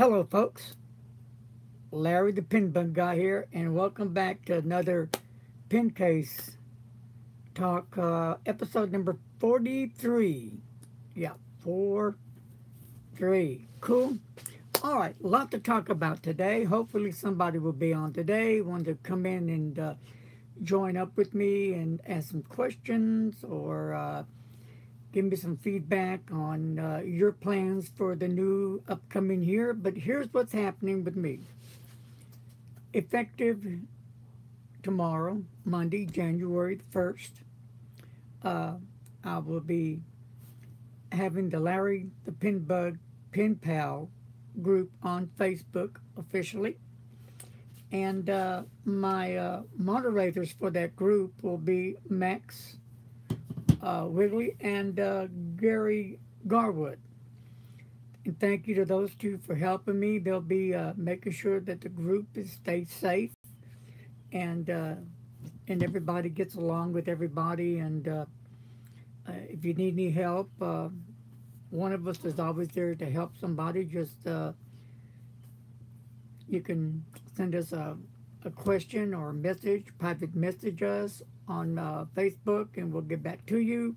Hello, folks. Larry the Pin Bug Guy here, and welcome back to another Pin Case Talk, episode number 43. Yeah, 4-3. Cool. All right, a lot to talk about today. Hopefully, somebody will be on today. Want to come in and join up with me and ask some questions or give me some feedback on your plans for the new upcoming year. But here's what's happening with me. Effective tomorrow, Monday, January the 1st, I will be having the Larry the Pin Bug Pin Pal group on Facebook officially. And my moderators for that group will be Max Wigley and Gary Garwood. And thank you to those two for helping me. They'll be making sure that the group stays safe and everybody gets along with everybody. And if you need any help, one of us is always there to help somebody. Just you can send us a question or a message, private message us on Facebook, and we'll get back to you.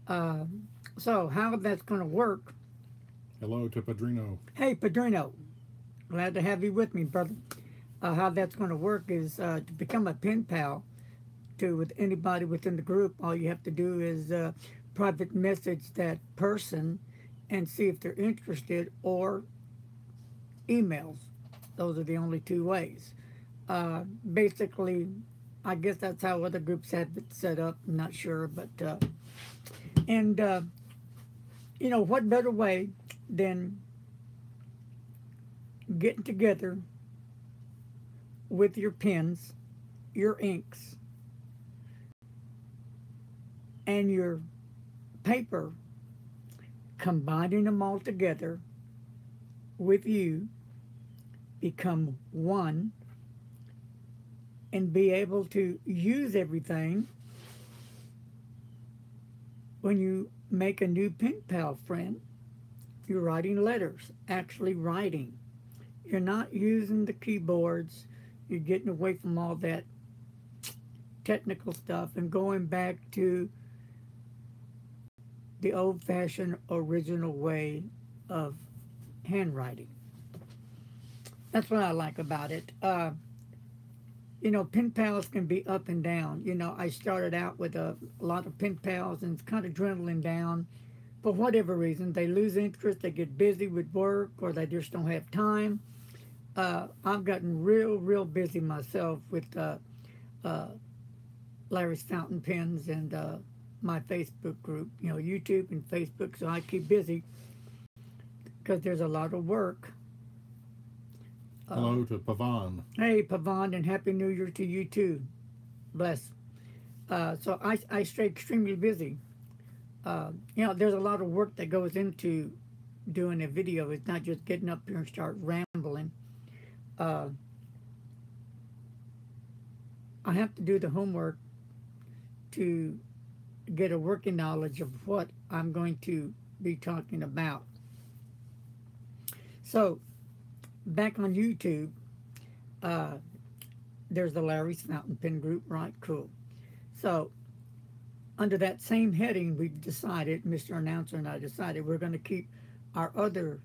So how that's going to work? Hello to Padrino. Hey, Padrino. Glad to have you with me, brother. How that's going to work is to become a pen pal with anybody within the group. All you have to do is private message that person and see if they're interested, or emails. Those are the only two ways. Basically, I guess that's how other groups have it set up. I'm not sure, but and what better way than getting together with your pens, your inks, and your paper, combining them all together with you, become one, and be able to use everything when you make a new pen pal friend. You're writing letters, actually writing. You're not using the keyboards. You're getting away from all that technical stuff and going back to the old-fashioned original way of handwriting. That's what I like about it. Pen pals can be up and down. I started out with a lot of pen pals, and it's kind of dwindling down. For whatever reason, they lose interest, they get busy with work, or they just don't have time. I've gotten real busy myself with Larry's Fountain Pens and my Facebook group, YouTube and Facebook, so I keep busy because there's a lot of work. Hello to Pavan. Hey, Pavan, and Happy New Year to you too. Bless. So I stay extremely busy. There's a lot of work that goes into doing a video. It's not just getting up here and start rambling. I have to do the homework to get a working knowledge of what I'm going to be talking about. So, back on YouTube, there's the Larry's Fountain Pen Group, right? Cool. So, under that same heading, we've decided, Mr. Announcer and I decided, we're going to keep our other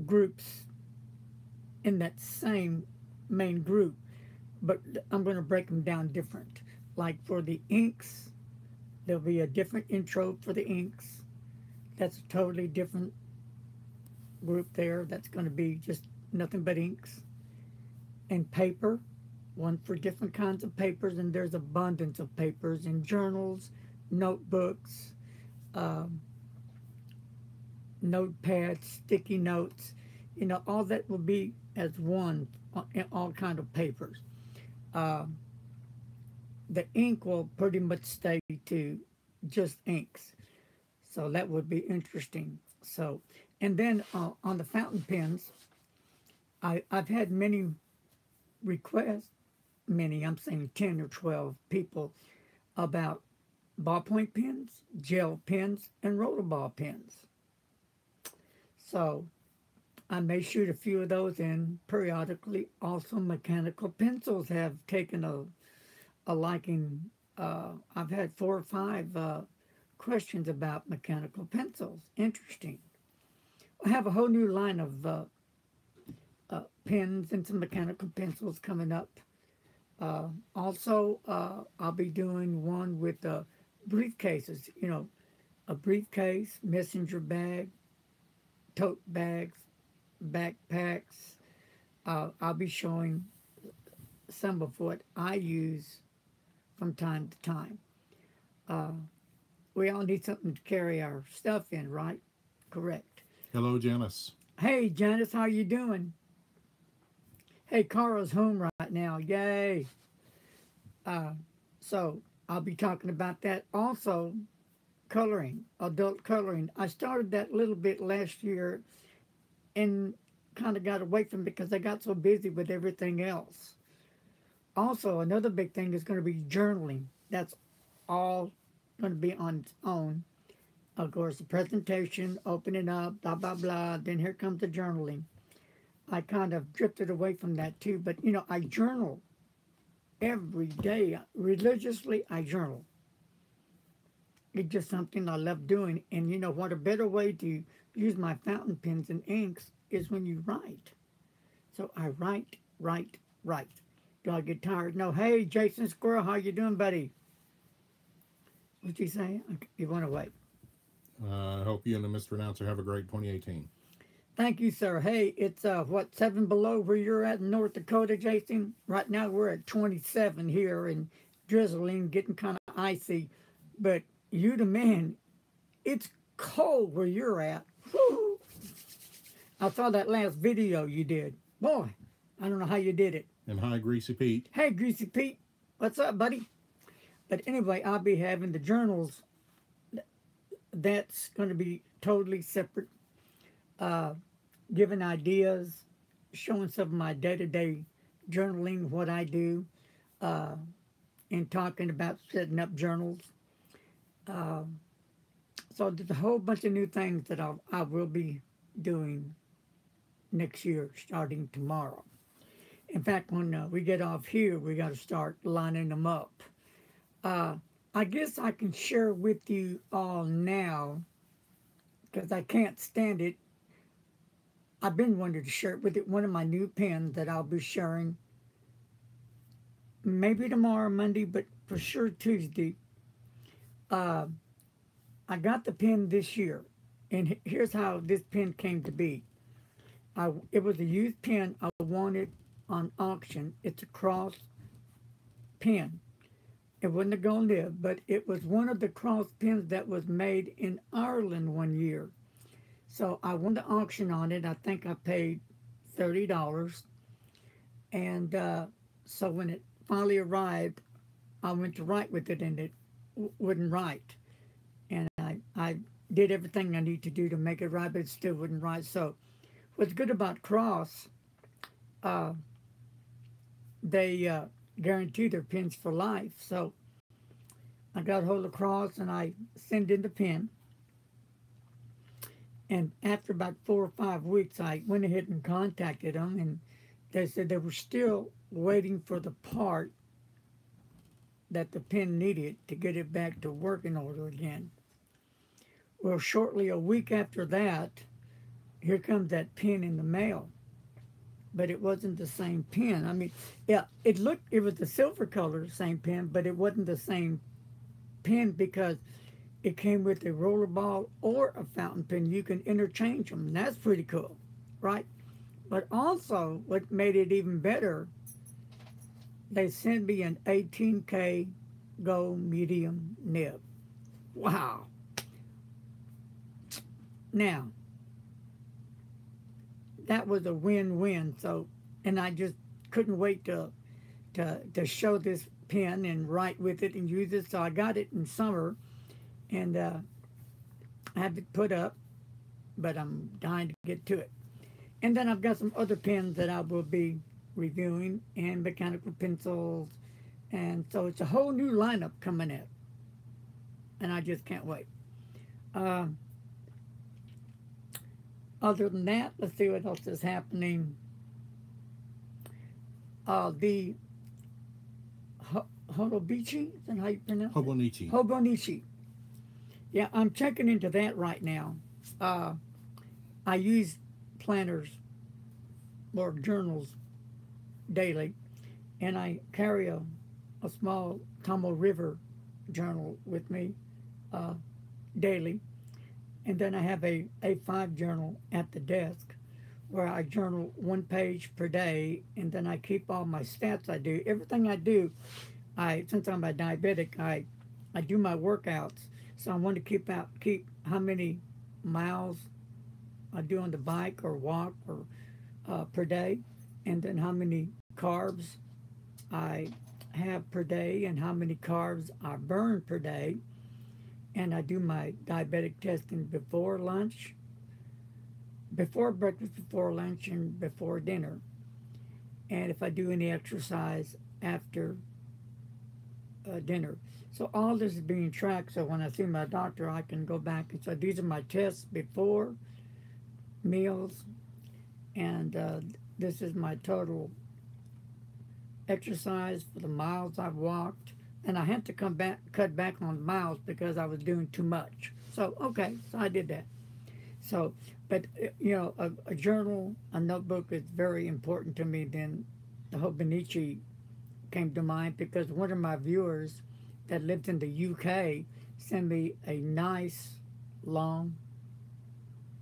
groups in that same main group, but I'm going to break them down different. Like for the inks, there'll be a different intro for the inks. That's a totally different group there. That's going to be just nothing but inks. And paper, one for different kinds of papers, and there's abundance of papers and journals, notebooks, notepads, sticky notes, all that will be as one in all kind of papers. The ink will pretty much stay to just inks, so that would be interesting. So, and then on the fountain pens, I've had many requests, I'm saying 10 or 12 people, about ballpoint pens, gel pens, and rollerball pens. So I may shoot a few of those in periodically. Also, mechanical pencils have taken a liking. I've had 4 or 5 questions about mechanical pencils. Interesting. I have a whole new line of pens and some mechanical pencils coming up. Also, I'll be doing one with briefcases. You know, a briefcase, messenger bag, tote bags, backpacks. I'll be showing some of what I use from time to time. Uh, we all need something to carry our stuff in, right? Correct. Hello, Janice. Hey, Janice, how you doing? Hey, Carl's home right now. Yay. Uh, so I'll be talking about that. Also, coloring, adult coloring. I started that a little bit last year and kind of got away from it because I got so busy with everything else. Also, another big thing is going to be journaling. That's all going to be on its own. Of course, the presentation, opening up, blah, blah, blah. Then here comes the journaling. I kind of drifted away from that too. But, you know, I journal every day. Religiously, I journal. It's just something I love doing. And, you know, what a better way to use my fountain pens and inks is when you write. So I write, write, write. Do I get tired? No. Hey, Jason Squirrel, how you doing, buddy? What'd you say? You went away. I hope you and the Mr. Announcer have a great 2018. Thank you, sir. Hey, it's what, 7 below where you're at in North Dakota, Jason? Right now we're at 27 here and drizzling, getting kind of icy. But you the man, it's cold where you're at. Woo! I saw that last video you did. Boy, I don't know how you did it. And hi, Greasy Pete. Hey, Greasy Pete. What's up, buddy? But anyway, I'll be having the journals. That's going to be totally separate. Giving ideas, showing some of my day-to-day journaling, what I do, and talking about setting up journals. So there's a whole bunch of new things that I will be doing next year, starting tomorrow. In fact, when we get off here, we got to start lining them up. I guess I can share with you all now, because I can't stand it. I've been wanting to share it with it. One of my new pens that I'll be sharing, maybe tomorrow, Monday, but for sure Tuesday. I got the pen this year, and here's how this pen came to be. It was a used pen I wanted on auction. It's a Cross pen. It wasn't a Go Live, but it was one of the Cross pens that was made in Ireland one year. So I won the auction on it. I think I paid $30. And so when it finally arrived, I went to write with it, and it wouldn't write. And I did everything I need to do to make it right, but it still wouldn't write. So what's good about Cross, they guarantee their pens for life. So I got a hold of Cross, and I sent in the pen. And after about 4 or 5 weeks, I went ahead and contacted them, and they said they were still waiting for the part that the pen needed to get it back to working order again. Well, shortly a week after that, here comes that pen in the mail. But it wasn't the same pen. I mean, yeah, it was the silver color, same pen, but it wasn't the same pen because it came with a rollerball or a fountain pen. You can interchange them. And that's pretty cool, right? But also, what made it even better, they sent me an 18K gold medium nib. Wow. Now, that was a win-win. So, and I just couldn't wait to show this pen and write with it and use it. So I got it in summer, and I have it put up, but I'm dying to get to it. And then I've got some other pens that I will be reviewing, and mechanical pencils, and so it's a whole new lineup coming in, and I just can't wait. Other than that, let's see what else is happening. The Hobonichi, is that how you pronounce it? Hobonichi. Hobonichi. Yeah, I'm checking into that right now. I use planners or journals daily, and I carry a small Tomo River journal with me daily. And then I have a A5 journal at the desk where I journal 1 page per day, and then I keep all my stats I do. Everything I do, since I'm a diabetic, I do my workouts. So I want to keep how many miles I do on the bike or walk or per day, and then how many carbs I have per day and how many carbs I burn per day. And I do my diabetic testing before lunch, before breakfast, before lunch, and before dinner. And if I do any exercise after dinner. So all this is being tracked. So when I see my doctor, I can go back and say, these are my tests before meals, and this is my total exercise for the miles I've walked. And I had to cut back on miles because I was doing too much. So, okay, so I did that. So, but, a journal, a notebook is very important to me. Then the Hobonichi came to mind because one of my viewers that lives in the UK sent me a nice, long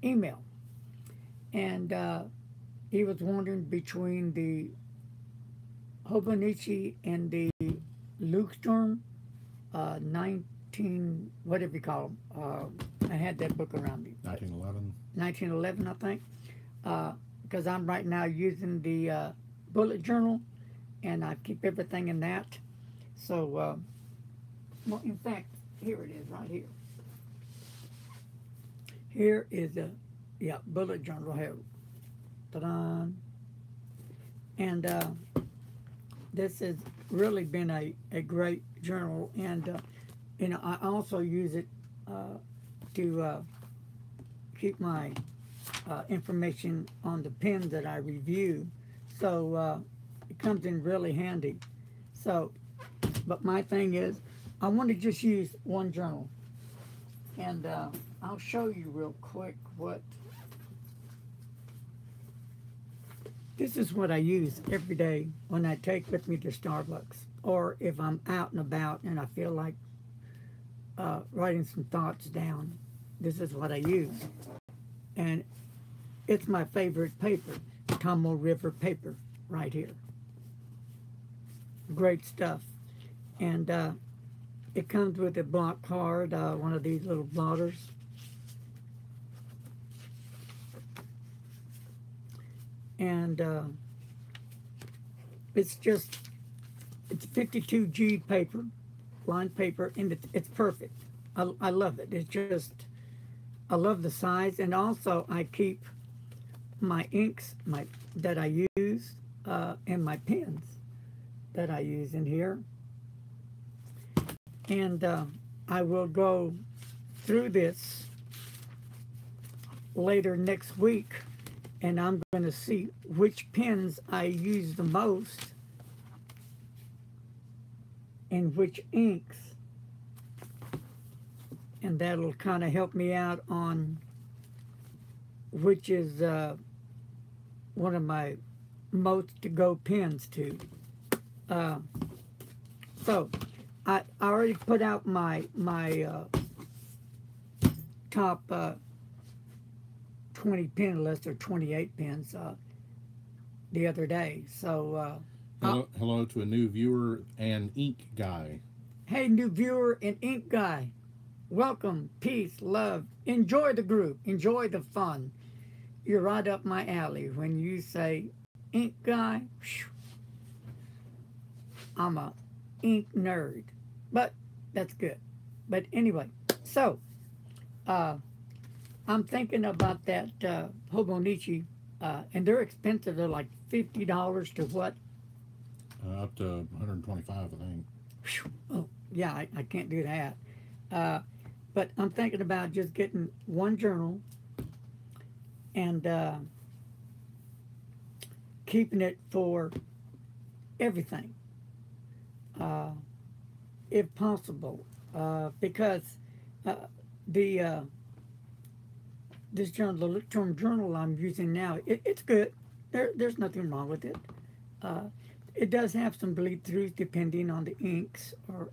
email. And he was wondering between the Hobonichi and the Leuchtturm, whatever you call them. I had that book around me. 1911. 1911, I think. Because I'm right now using the bullet journal, and I keep everything in that. So, well, in fact, here it is, right here. Here is a, bullet journal here. Ta-da! And this has really been a great journal, and I also use it to keep my information on the pens that I review. So it comes in really handy. So, but my thing is, I want to just use one journal, and I'll show you real quick what. This is what I use every day when I take with me to Starbucks, or if I'm out and about and I feel like writing some thoughts down. This is what I use, and it's my favorite paper, Tomo River paper, right here. Great stuff, and it comes with a block card, one of these little blotters. And it's 52G paper, lined paper, and it's perfect. I love it. It's just, I love the size, and also I keep my inks that I use and my pens that I use in here. And I will go through this later next week, and I'm going to see which pens I use the most and which inks. And that'll kind of help me out on which is one of my most to-go pens to. So I already put out my top 20 pen list, or 28 pens the other day. So hello to a new viewer and ink guy. Hey, new viewer and ink guy. Welcome, peace, love. Enjoy the group. Enjoy the fun. You're right up my alley. When you say ink guy, whew, I'm a ink nerd. But that's good. But anyway, so I'm thinking about that Hobonichi, and they're expensive. They're like $50 to what? Up to 125, I think. Whew. Oh, yeah, I can't do that. But I'm thinking about just getting one journal and keeping it for everything, uh, if possible, because uh, the this journal, the Leuchtturm journal I'm using now, it's good. There's nothing wrong with it. Uh, it does have some bleed throughs depending on the inks or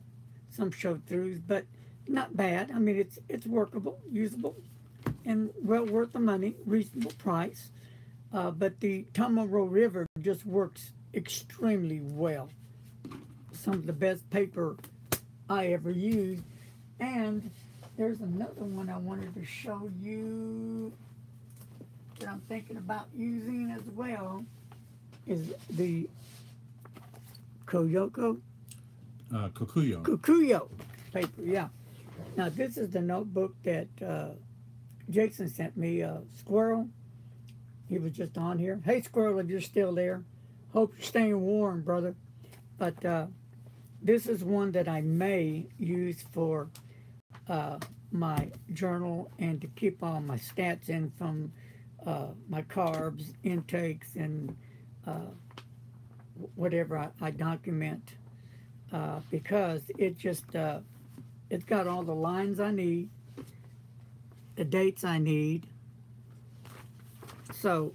some show throughs, but not bad. I mean, it's workable, usable, and well worth the money, reasonable price. But the Tomorrow River just works extremely well. Some of the best paper I ever used. And there's another one I wanted to show you that I'm thinking about using as well, is the Koyoko Kokuyo. Kukuyo paper, yeah. Now this is the notebook that Jason sent me, Squirrel. He was just on here. Hey Squirrel, if you're still there, hope you're staying warm, brother. But this is one that I may use for my journal and to keep all my stats in from my carbs, intakes, and whatever I document, because it just it's got all the lines I need, the dates I need. So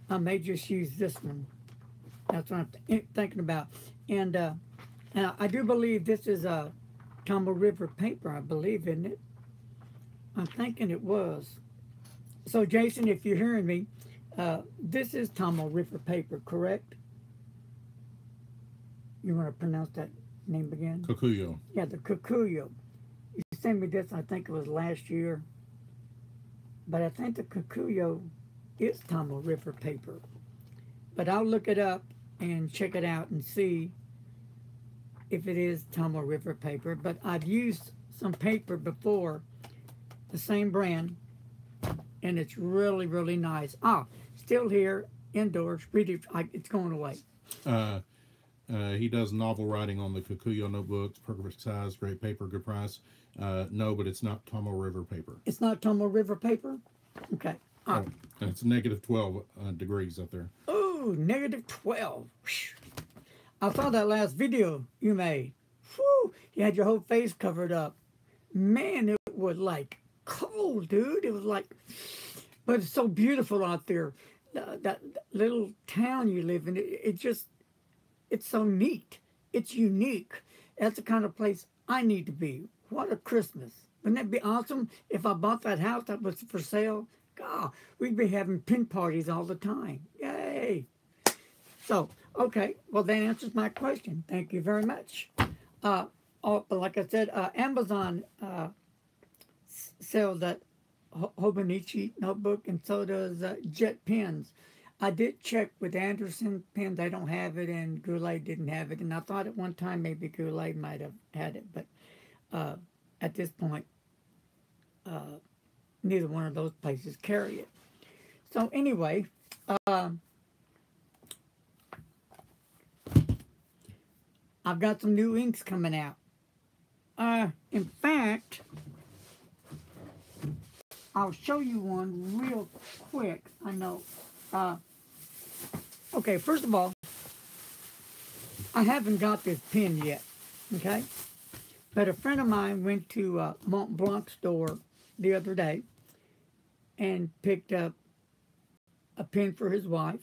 I may just use this one. That's what I'm thinking about. And I do believe this is a Tomoe River paper, I believe, isn't it? I'm thinking it was. So Jason, if you're hearing me, this is Tomoe River paper, correct? You want to pronounce that name again? Kokuyo. Yeah, the Kokuyo. You sent me this, I think it was last year. But I think the Kokuyo is Tomoe River paper. But I'll look it up and check it out and see if it is Tomoe River paper. But I've used some paper before, the same brand, and it's really, really nice. Ah, still here, indoors, it's going away. He does novel writing on the Kokuyo notebooks, perfect size, great paper, good price. No, but it's not Tomoe River paper. It's not Tomoe River paper? Okay. Oh, and it's negative 12 degrees up there. Oh, negative 12. I saw that last video you made. Whew, you had your whole face covered up. Man, it was like cold, dude. It was like, but it's so beautiful out there. That little town you live in, it's so neat. It's unique. That's the kind of place I need to be. What a Christmas. Wouldn't that be awesome if I bought that house that was for sale? God, we'd be having pin parties all the time. Yay. So, okay, well, that answers my question. Thank you very much. Like I said, Amazon sells that Hobonichi notebook, and so does Jet Pens. I did check with Anderson Pens. They don't have it, and Goulet didn't have it. And I thought at one time maybe Goulet might have had it, but at this point, neither one of those places carry it. So anyway, I've got some new inks coming out. In fact, I'll show you one real quick. I know. Okay, first of all, I haven't got this pen yet, okay? But a friend of mine went to Mont Blanc store the other day and picked up a pen for his wife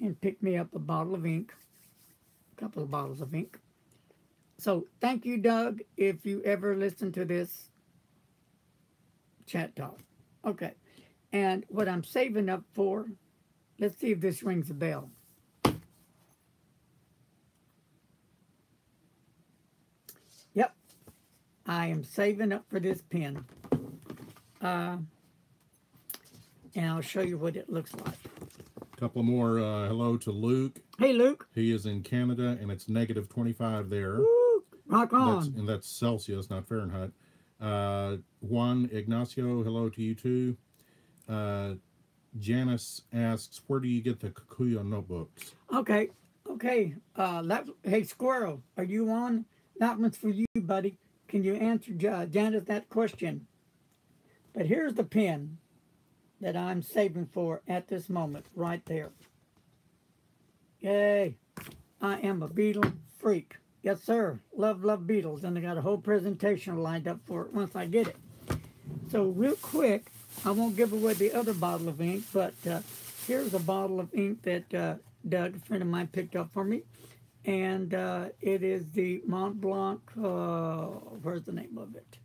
and picked me up a bottle of ink, a couple of bottles of ink. So thank you, Doug, if you ever listen to this chat talk. Okay, and what I'm saving up for, let's see if this rings a bell. Yep, I am saving up for this pen. And I'll show you what it looks like. A couple more hello to Luke. Hey, Luke. He is in Canada, and it's negative 25 there. Woo, rock on. And that's Celsius, not Fahrenheit. Juan Ignacio, hello to you too. Janice asks, where do you get the Kokuyo notebooks? Okay. Hey, Squirrel, are you on? That one's for you, buddy. Can you answer Janice that question? But here's the pen that I'm saving for at this moment, right there. Yay! I am a Beatle freak. Yes, sir. Love, love Beatles. And I got a whole presentation lined up for it once I get it. So real quick, I won't give away the other bottle of ink, but here's a bottle of ink that Doug, a friend of mine, picked up for me. And it is the Mont Blanc, where's the name of it?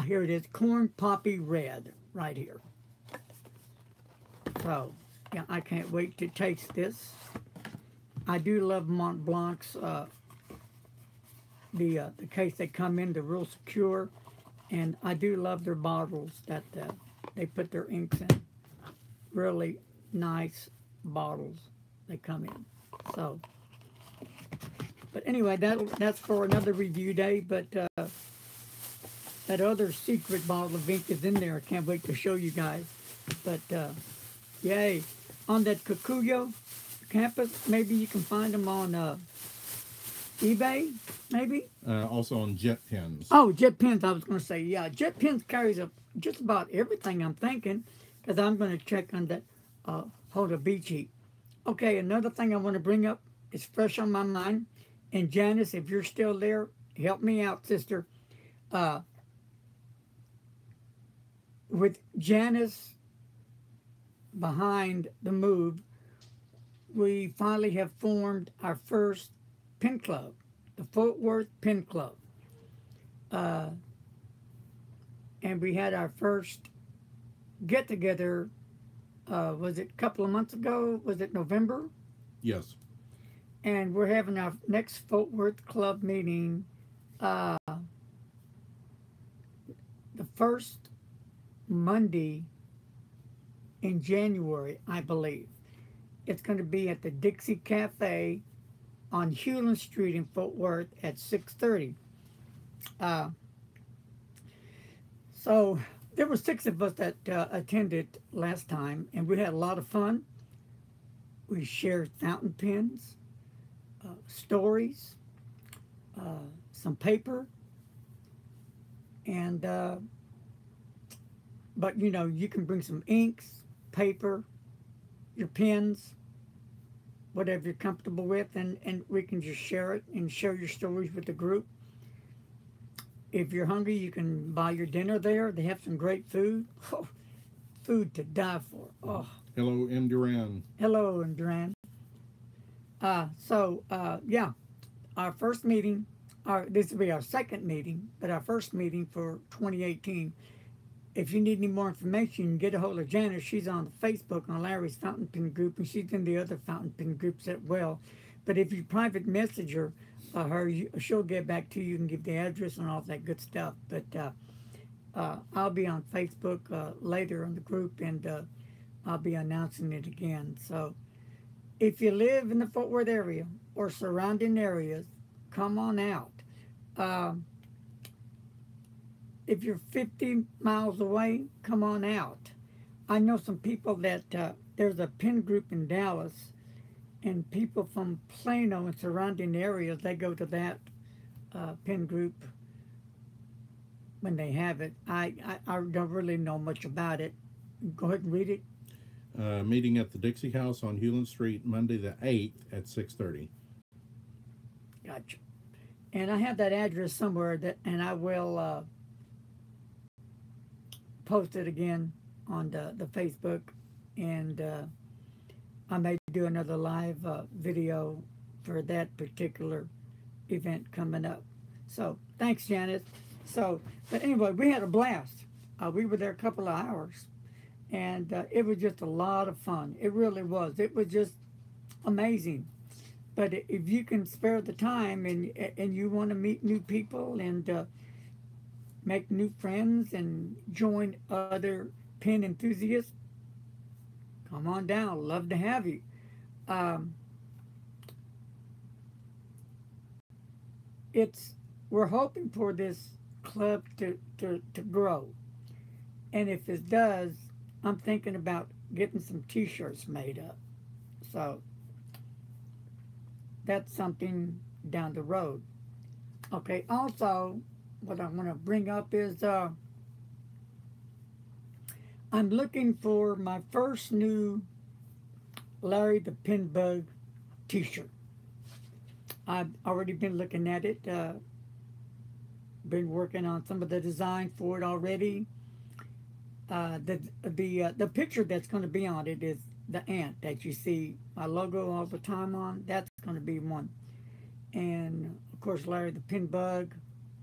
Here it is, Corn Poppy Red, right here. So, yeah, I can't wait to taste this. I do love Mont Blanc's, the case they come in, they're real secure. And I do love their bottles that they put their inks in. Really nice bottles they come in. So, but anyway, that's for another review day. But that other secret bottle of ink is in there. I can't wait to show you guys. But yay! On that Kikuyo campus, maybe you can find them on eBay, maybe. Also on Jet Pens. Oh, Jet Pens. I was going to say, yeah, Jet Pens carries up just about everything I'm thinking, because I'm going to check on that Huda Beach Heat. Okay, another thing I want to bring up is fresh on my mind. And Janice, if you're still there, help me out, sister. With Janice behind the move, we finally have formed our first pen club, the Fort Worth Pen Club. And we had our first get-together, was it a couple of months ago? Was it November? Yes. And we're having our next Fort Worth Club meeting the first Monday in January, I believe. It's going to be at the Dixie Cafe on Hewlin Street in Fort Worth at 6:30. So there were 6 of us that attended last time, and we had a lot of fun. We shared fountain pens, stories, some paper, and but you know, you can bring some inks, paper, your pens, whatever you're comfortable with, and we can just share it and share your stories with the group. If you're hungry, you can buy your dinner there. They have some great food. Oh, food to die for. Oh. Hello, M. Duran. Hello, M. Duran. Yeah, our first meeting, this will be our second meeting, but our first meeting for 2018. If you need any more information, you can get a hold of Janice. She's on Facebook on Larry's Fountain Pen Group, and she's in the other fountain pen groups as well. But if you private message her, she'll get back to you. You can give the address and all that good stuff. But I'll be on Facebook later in the group, and I'll be announcing it again. So if you live in the Fort Worth area or surrounding areas, come on out. If you're 50 miles away, come on out. I know some people that there's a pen group in Dallas, and people from Plano and surrounding areas, they go to that pen group when they have it. I don't really know much about it. Go ahead and read it. Meeting at the Dixie House on Hewlin Street, Monday the 8th at 6:30. Gotcha. And I have that address somewhere, and I will post it again on the Facebook, and I may do another live video for that particular event coming up. So thanks, Janice. So, but anyway, we had a blast. We were there a couple of hours, and it was just a lot of fun. It really was. It was just amazing. But if you can spare the time and you want to meet new people and make new friends and join other pen enthusiasts, come on down. Love to have you. We're hoping for this club to grow. And if it does, I'm thinking about getting some t-shirts made up. So that's something down the road. Okay, also, what I want to bring up is I'm looking for my first new Larry the Pin Bug t-shirt. I've already been looking at it, been working on some of the design for it already. The picture that's going to be on it is the ant that you see my logo all the time on. That's going to be one, and of course Larry the Pin Bug.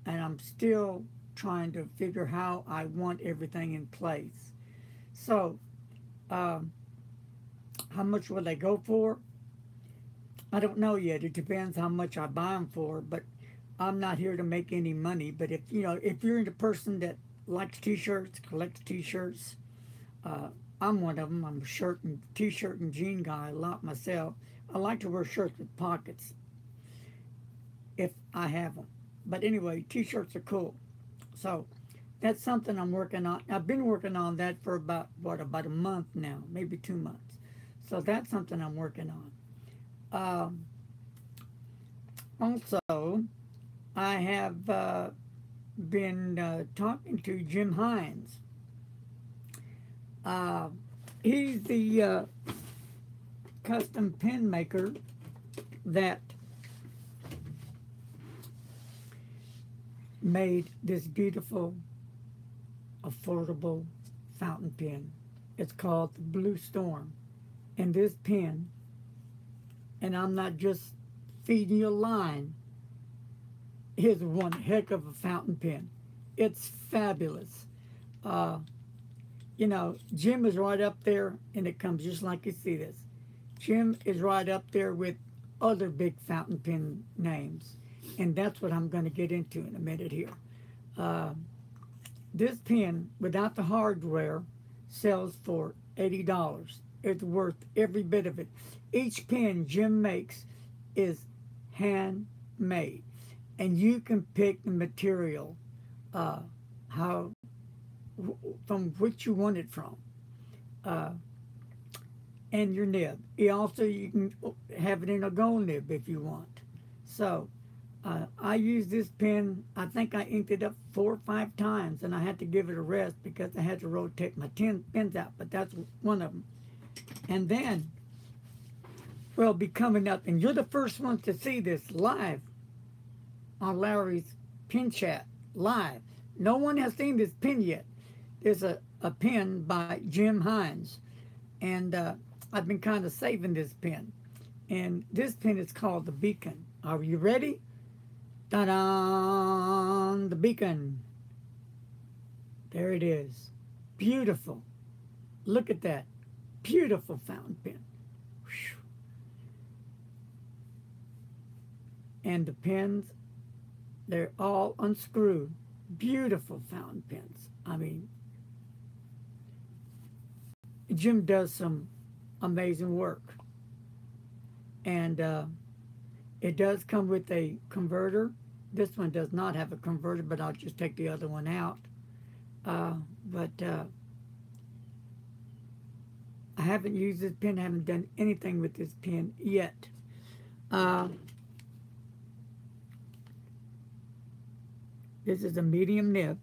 And I'm still trying to figure how I want everything in place. So, um, how much will they go for? I don't know yet. It depends how much I buy them for. But I'm not here to make any money. But if if you're into person that likes T-shirts, collects T-shirts, uh, I'm one of them. I'm a T-shirt and jean guy a lot myself. I like to wear shirts with pockets if I have them. But anyway, T-shirts are cool. So that's something I'm working on. I've been working on that for about a month now, maybe 2 months. So that's something I'm working on. Um, Also, I have been talking to Jim Hines. Uh, he's the custom pen maker that made this beautiful, affordable fountain pen. It's called the Blue Storm. And this pen, and I'm not just feeding you a line, is one heck of a fountain pen. It's fabulous. Uh, Jim is right up there, and it comes just like you see this. Jim is right up there with other big fountain pen names, and that's what I'm going to get into in a minute here. Uh, this pen, without the hardware, sells for $80. It's worth every bit of it. Each pen Jim makes is handmade, and you can pick the material uh, how from which you want it from, uh, and your nib. You can have it in a gold nib if you want. So I use this pen. I think I inked it up 4 or 5 times, and I had to give it a rest because I had to rotate my 10 pens out. But that's one of them. And then will be coming up, and you're the first ones to see this live on Larry's Pin Chat live. No one has seen this pin yet. There's a pen by Jim Hines, and I've been kind of saving this pen. And this pen is called the Beacon. Are you ready? Ta-da! The Beacon. There it is. Beautiful. Look at that. Beautiful fountain pen. Whew. And the pens, they're all unscrewed. Beautiful fountain pens. I mean, Jim does some amazing work. And it does come with a converter. This one does not have a converter, but I'll just take the other one out. But I haven't used this pen, haven't done anything with this pen yet. This is a medium nib.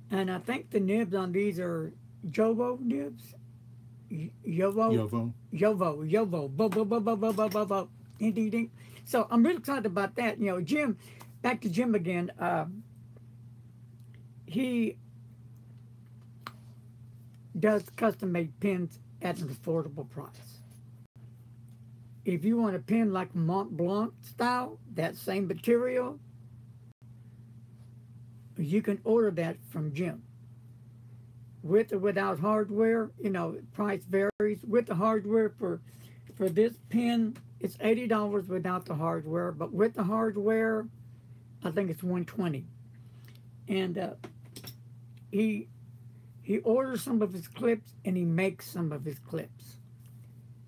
And I think the nibs on these are Jowo nibs. Yovo. Bo. Ding, ding, ding. So I'm really excited about that. Jim, back to Jim again. He does custom-made pens at an affordable price. If you want a pen like Mont Blanc style, that same material, you can order that from Jim. With or without hardware, price varies. With the hardware for this pen, it's $80 without the hardware, but with the hardware, I think it's $120. And he orders some of his clips and he makes some of his clips.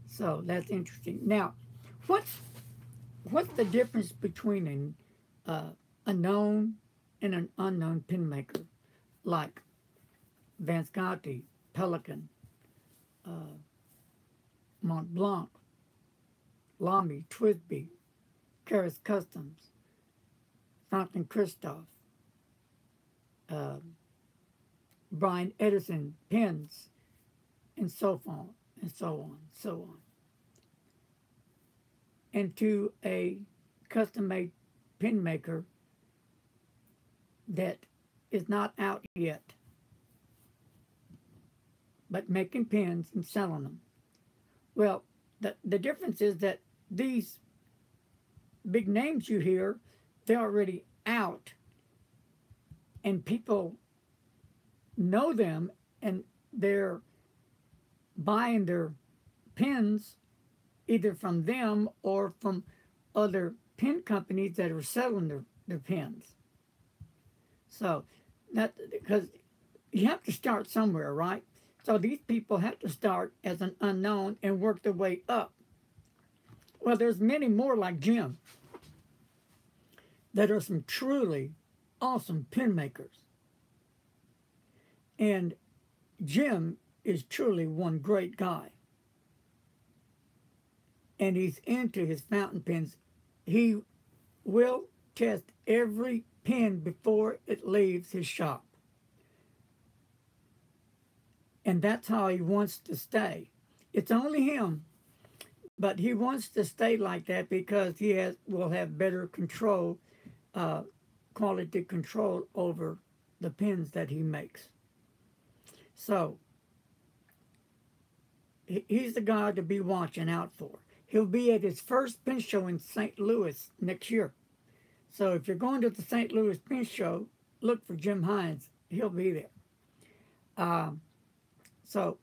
So that's interesting. Now, what's the difference between a known and an unknown pen maker, like Vanscoty, Pelikan, Mont Blanc, Lamy, Twisby, Karas, Fountain Christoph, Brian Edison pens, and so on, and so on, so on. And to a custom-made pen maker that is not out yet, but making pens and selling them. Well, the difference is that these big names you hear, they're already out, and people know them, and they're buying their pens either from them or from other pen companies that are selling their pens. So that, because you have to start somewhere, right? So these people have to start as an unknown and work their way up. Well, there's many more like Jim that are some truly awesome pen makers. And Jim is truly one great guy. And he's into his fountain pens. He will test every pen before it leaves his shop. And that's how he wants to stay. It's only him, but he wants to stay like that because will have better control, quality control over the pens that he makes. So he's the guy to be watching out for. He'll be at his first pen show in St. Louis next year. So if you're going to the St. Louis Pen Show, look for Jim Hines. He'll be there. So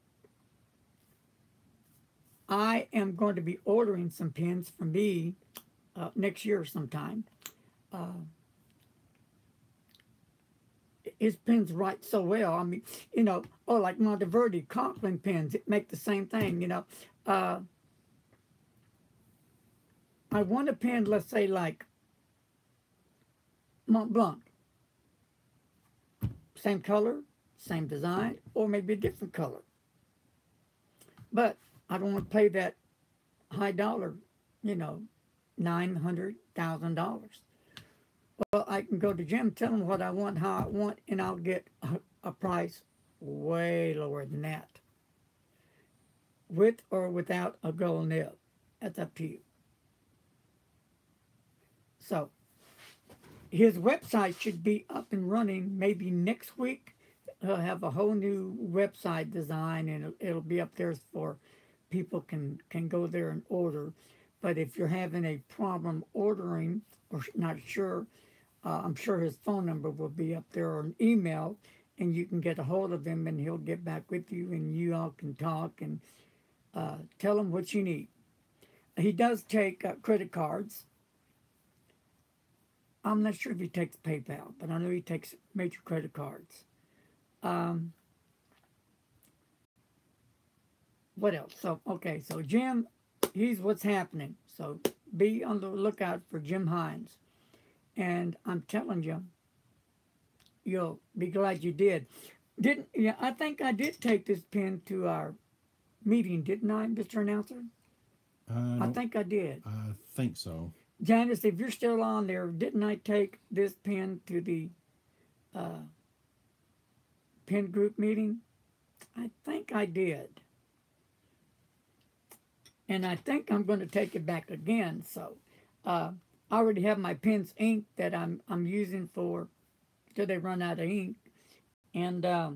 I am going to be ordering some pens for me next year sometime. His pens write so well. I mean, like Monteverdi, Conklin pens, it make the same thing, I want a pen, let's say like Mont Blanc. Same color, same design, or maybe a different color. But I don't want to pay that high dollar, $900,000. Well, I can go to Jim, tell him what I want, how I want, and I'll get a price way lower than that. With or without a gold nib. That's up to you. So, his website should be up and running maybe next week. He'll have a whole new website design, and it'll be up there for people can go there and order. But if you're having a problem ordering or not sure, I'm sure his phone number will be up there, or an email, and you can get a hold of him, and he'll get back with you, and you all can talk and tell him what you need. He does take credit cards. I'm not sure if he takes PayPal, but I know he takes major credit cards. What else? So Jim, he's what's happening. So be on the lookout for Jim Hines. And I'm telling you, you'll be glad you did. I think I did take this pen to our meeting, didn't I, Mr. Announcer? I think I did. I think so. Janice, if you're still on there, didn't I take this pen to the pen group meeting? I think I did. And I think I'm going to take it back again. So I already have my pens ink that I'm using for till they run out of ink. And I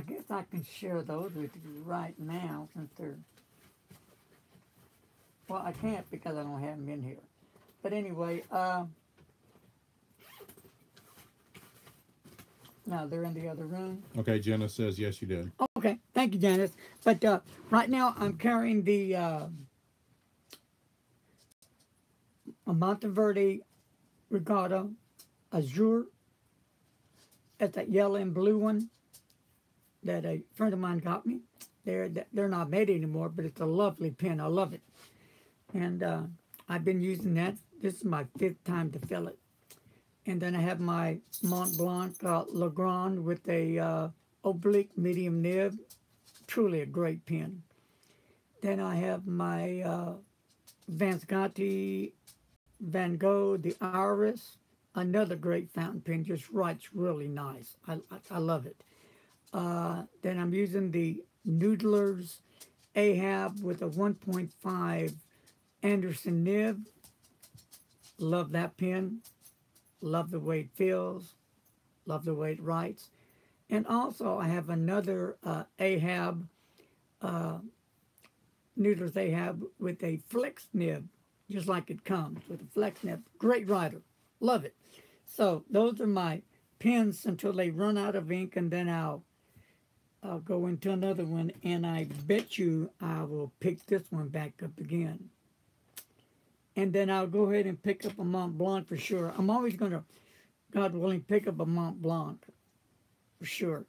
guess I can share those with you right now since they're... Well, I can't because I don't have them in here. But anyway, now they're in the other room. Okay, Jenna says yes, you did. Okay, thank you, Janice. But right now I'm carrying the a Monteverdi Regatta Azure. That's that yellow and blue one that a friend of mine got me. They're not made anymore, but it's a lovely pen. I love it. And I've been using that. This is my 5th time to fill it. And then I have my Mont Blanc Legrand with a oblique medium nib. Truly a great pen. Then I have my Vance Gotti Van Gogh, the Iris. Another great fountain pen, just writes really nice. I love it. Then I'm using the Noodler's Ahab with a 1.5 Anderson nib. Love that pen. Love the way it feels. Love the way it writes. And also I have another Ahab, Noodler's Ahab with a flex nib, just like it comes with a flex nib. Great writer. Love it. So those are my pens until they run out of ink, and then I'll go into another one, and I bet you I will pick this one back up again. And then I'll go ahead and pick up a Mont Blanc for sure. I'm always going to, God willing, pick up a Mont Blanc for sure.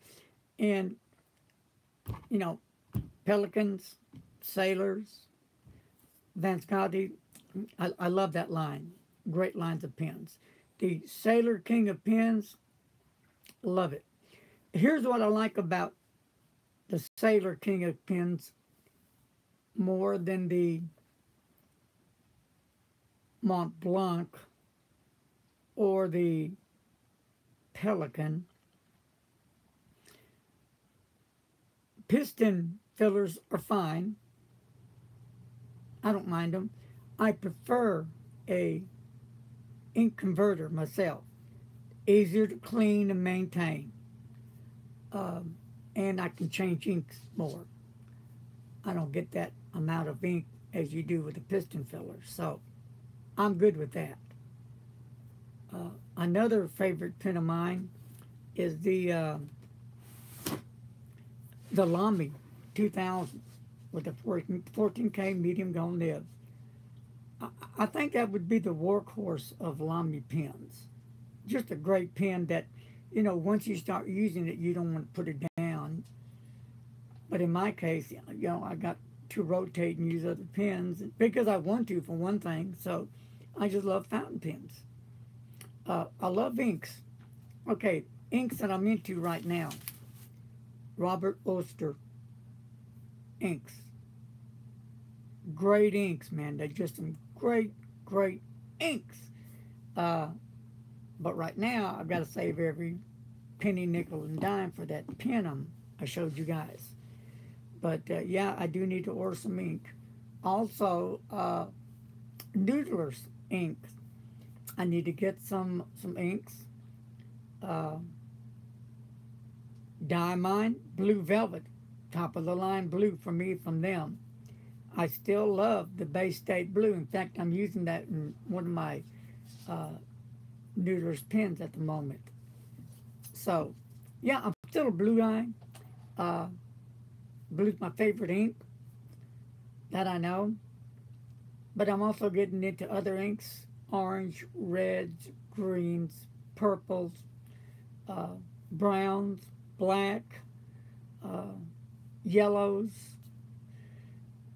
And, you know, Pelicans, Sailors, Van Scotty, I love that line. Great lines of pens. The Sailor King of Pens, love it. Here's what I like about the Sailor King of Pens more than the Mont Blanc or the Pelican. Piston fillers are fine. I don't mind them. I prefer a ink converter myself. Easier to clean and maintain. And I can change inks more. I don't get that amount of ink as you do with the piston filler. So I'm good with that. Another favorite pen of mine is the Lamy 2000 with the 14K medium gone nib. I think that would be the workhorse of Lamy pens. Just a great pen that, you know, once you start using it, you don't want to put it down. But in my case, you know, I got to rotate and use other pens because I want to, for one thing. So I just love fountain pens. I love inks. Okay, inks that I'm into right now. Robert Oster inks. Great inks, man. They're just some great inks. But right now, I've got to save every penny, nickel, and dime for that pen I showed you guys. But yeah, I do need to order some ink. Also, Noodler's ink. I need to get some inks. Diamine Blue Velvet, top of the line blue for me from them. I still love the Bay State blue. In fact, I'm using that in one of my Noodler's pens at the moment. So, yeah, I'm still a blue guy. Blue's my favorite ink, that I know. But I'm also getting into other inks: orange, reds, greens, purples, browns, black, yellows.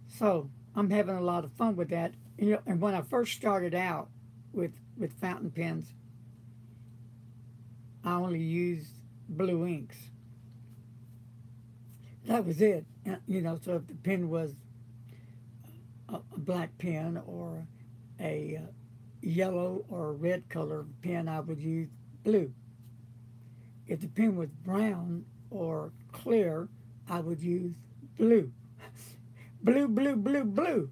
So I'm having a lot of fun with that. You know, and when I first started out with fountain pens, I only used blue inks. That was it. You know, so if the pen was a black pen or a yellow or a red color pen, I would use blue. If the pen was brown or clear, I would use blue. Blue, blue, blue, blue.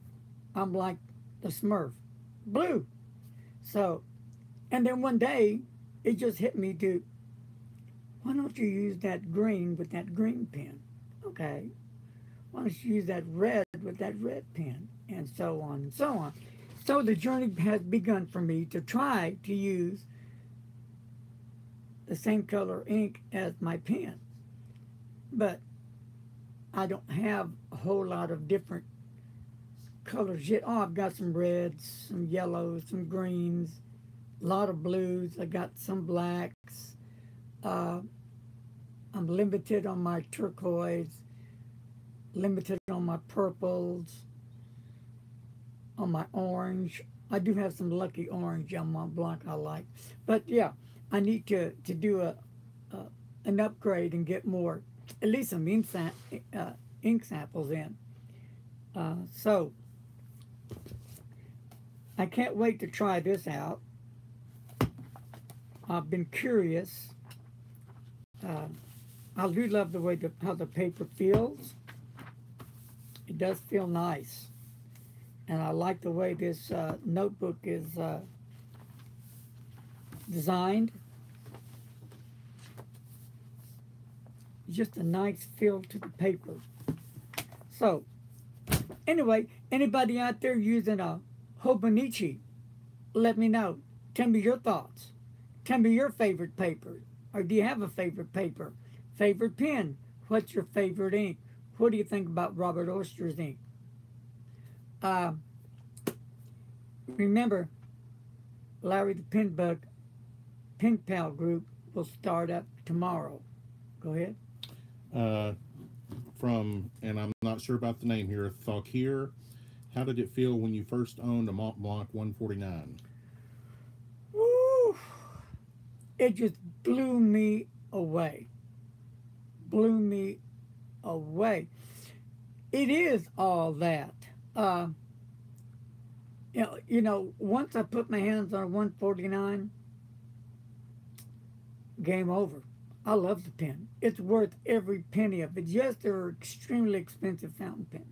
I'm like the Smurf. Blue. So, and then one day, it just hit me to, why don't you use that green with that green pen? Okay. Why don't you use that red with that red pen? And so on and so on. So the journey has begun for me to try to use the same color ink as my pen. But I don't have a whole lot of different colors yet. Oh, I've got some reds, some yellows, some greens, a lot of blues. I got some blacks. I'm limited on my turquoise, limited on my purples, on my orange. I do have some lucky orange on Mont Blanc I like. But yeah, I need to do an upgrade and get more, at least some ink samples in. So I can't wait to try this out. I've been curious. Uh, I do love the way how the paper feels. It does feel nice. And I like the way this notebook is designed. Just a nice feel to the paper. So, anyway, anybody out there using a Hobonichi, let me know. Tell me your thoughts. Tell me your favorite paper. Or do you have a favorite paper? Favorite pen? What's your favorite ink? What do you think about Robert Oyster's ink? Remember, Larry the Pen Bug Pen Pal group will start up tomorrow. Go ahead. And I'm not sure about the name here, Thakir. How did it feel when you first owned a Mont Blanc 149? Woo! It just blew me away. Blew me away. It is all that. Once I put my hands on a 149, game over. I love the pen. It's worth every penny of it. Yes, they're extremely expensive fountain pens.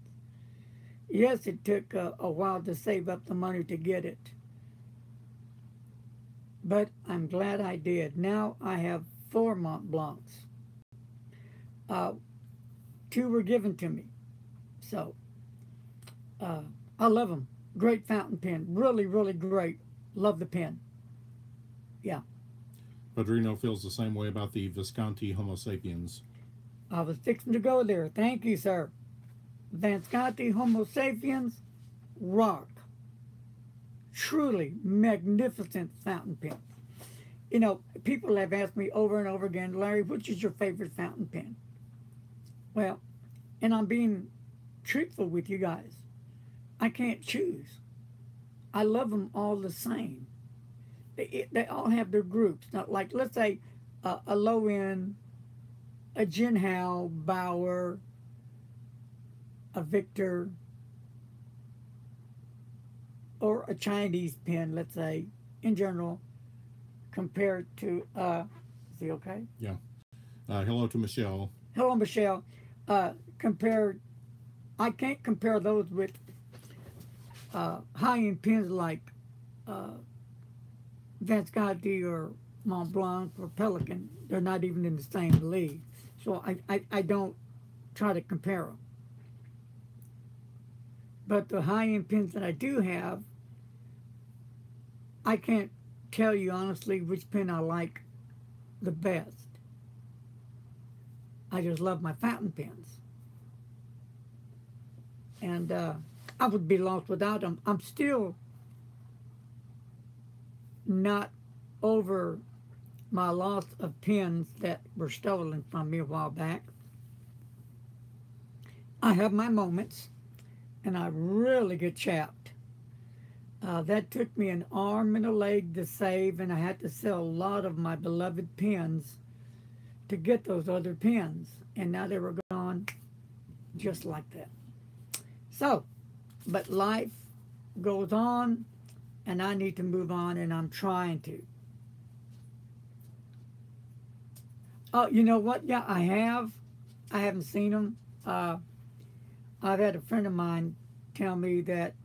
Yes, it took a while to save up the money to get it. But I'm glad I did. Now I have 4 Mont Blancs. 2 were given to me. So, I love them. Great fountain pen. Really, really great. Love the pen. Yeah. Padrino feels the same way about the Visconti Homo sapiens. I was fixing to go there. Thank you, sir. Visconti Homo sapiens, rock. Truly magnificent fountain pen. You know, people have asked me over and over again, Larry, which is your favorite fountain pen? Well, and I'm being truthful with you guys. I can't choose. I love them all the same. They all have their groups. Now, like, let's say a low end, a Jinhao, Bauer, a Victor, or a Chinese pen, let's say, in general, compared to, is he okay? Yeah. Hello to Michelle. Hello, Michelle. I can't compare those with high-end pens like Visconti or Mont Blanc or Pelican. They're not even in the same league. So I don't try to compare them. But the high-end pens that I do have, I can't tell you honestly which pen I like the best. I just love my fountain pens. And I would be lost without them. I'm still not over my loss of pens that were stolen from me a while back. I have my moments, and I really get chapped. That took me an arm and a leg to save, and I had to sell a lot of my beloved pens to get those other pens, and now they were gone just like that. So, but life goes on, and I need to move on, and I'm trying to. Oh, you know what? Yeah, I have. I haven't seen them. I've had a friend of mine tell me that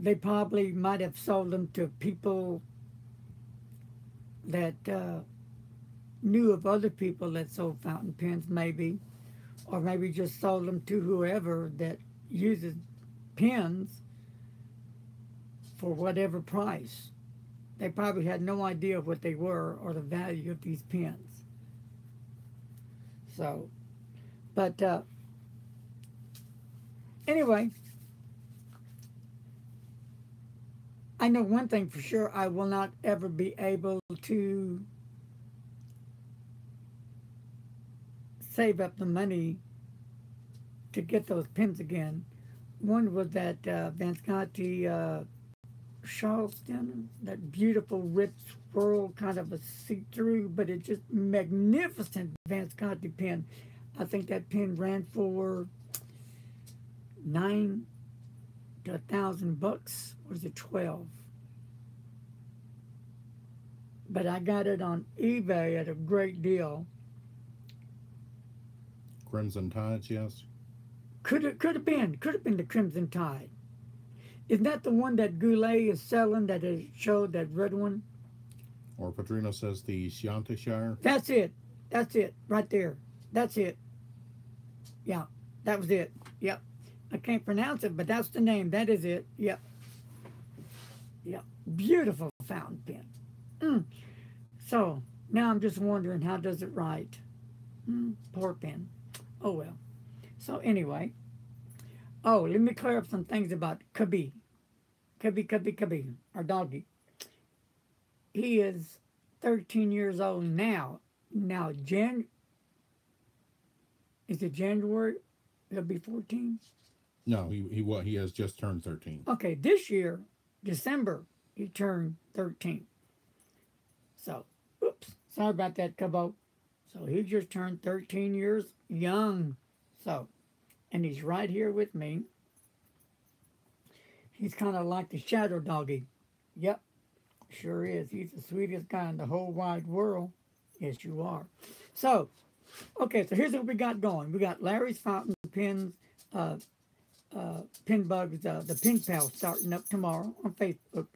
they probably might have sold them to people that knew of other people that sold fountain pens, maybe, or maybe just sold them to whoever that uses pens for whatever price. They probably had no idea what they were or the value of these pens. So, but anyway, I know one thing for sure, I will not ever be able to save up the money to get those pens again. One was that Visconti Charleston, that beautiful ripped swirl, kind of a see-through, but it's just magnificent Visconti pen. I think that pen ran for $900 to $1,000. Or was it 12? but I got it on eBay at a great deal. Crimson Tides, yes. Could have been the Crimson Tide. Isn't that the one that Goulet is selling that is showed that red one? Or Padrino says the Chianti-Shire. That's it. That's it. Right there. That's it. Yeah. That was it. Yep. I can't pronounce it, but that's the name. That is it. Yep. Yep. Beautiful fountain pen. So now I'm just wondering, how does it write? Poor pen. Oh well. So anyway. Oh, let me clear up some things about Cubby. Cubby, our doggy. He is 13 years old now. Now, is it January? He'll be 14. No, he has just turned 13. Okay, this year, December, he turned 13. So, oops, sorry about that, Cubbo. So he just turned 13 years young. So, and he's right here with me. He's kind of like the shadow doggy. Yep, sure is. He's the sweetest guy in the whole wide world. Yes, you are. So, okay, so here's what we got going. We got Larry's fountain pens, Pen Bugs, the Pen Pal starting up tomorrow on Facebook.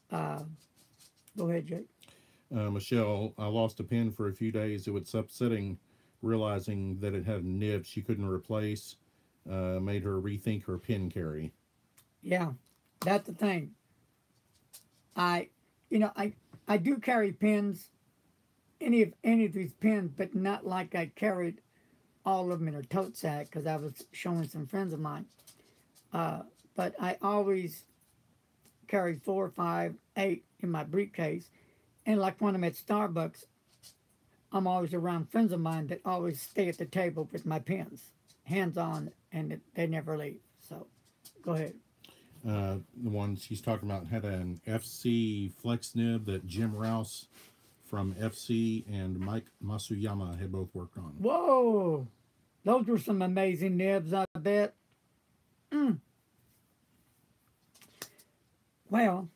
Go ahead, Jake. Michelle, I lost a pen for a few days. It was upsetting realizing that it had a nib she couldn't replace. Made her rethink her pen carry. Yeah, that's the thing. I do carry pens, any of these pens, but not like I carried all of them in a tote sack, because I was showing some friends of mine. But I always carry 4, 5, 8 in my briefcase. And like when I'm at Starbucks, I'm always around friends of mine that always stay at the table with my pens, hands on, and they never leave. So, go ahead. The one she's talking about had an FC flex nib that Jim Rouse from FC and Mike Masuyama had both worked on. Whoa! Those were some amazing nibs, I bet. Well,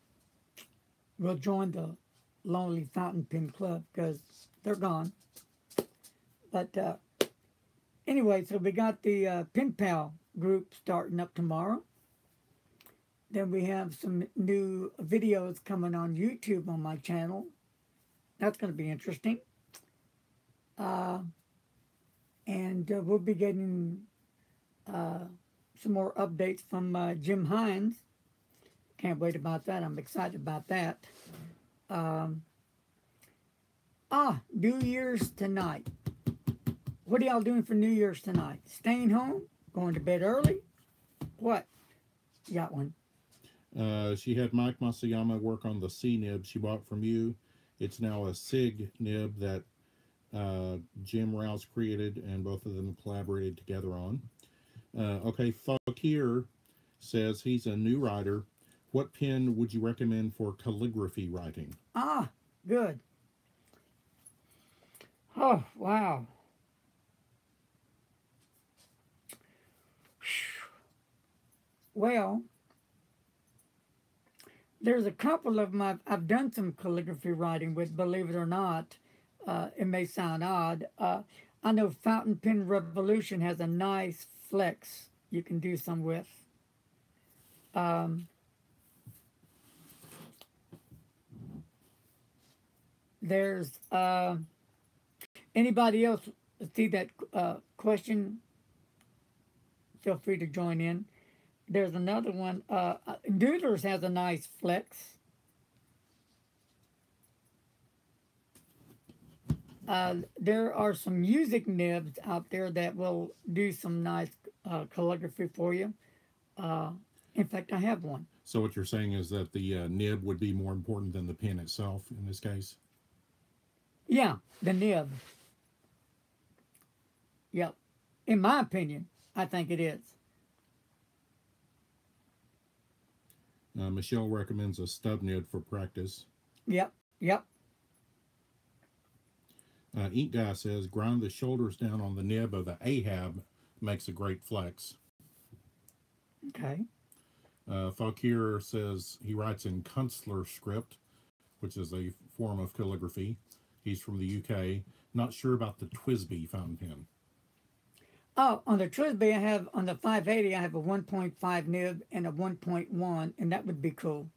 we'll join the Lonely Fountain Pen Club because they're gone. But anyway, so we got the Pen Pal group starting up tomorrow. Then we have some new videos coming on YouTube on my channel. That's going to be interesting. And we'll be getting some more updates from Jim Hines. Can't wait about that. I'm excited about that. New Year's tonight. What are y'all doing for New Year's tonight? Staying home? Going to bed early? What? You got one? She had Mike Masuyama work on the C nib she bought from you. It's now a SIG nib that Jim Rouse created, and both of them collaborated together on. Okay, Fakir says he's a new writer. What pen would you recommend for calligraphy writing? Good. Oh, wow. Well, there's a couple of them I've done some calligraphy writing with, believe it or not. It may sound odd. I know Fountain Pen Revolution has a nice flex you can do some with. There's anybody else see that question? Feel free to join in. There's another one. Noodlers has a nice flex. There are some music nibs out there that will do some nice calligraphy for you. In fact, I have one. So what you're saying is that the nib would be more important than the pen itself in this case? Yeah, the nib. Yep. In my opinion, I think it is. Michelle recommends a stub nib for practice. Yep. Ink Guy says grind the shoulders down on the nib of the Ahab makes a great flex. Okay. Fakir says he writes in Kunstler script. which is a form of calligraphy. He's from the UK. Not sure about the TWSBI fountain pen. Oh, on the TWSBI, I have, on the 580, I have a 1.5 nib and a 1.1, and that would be cool.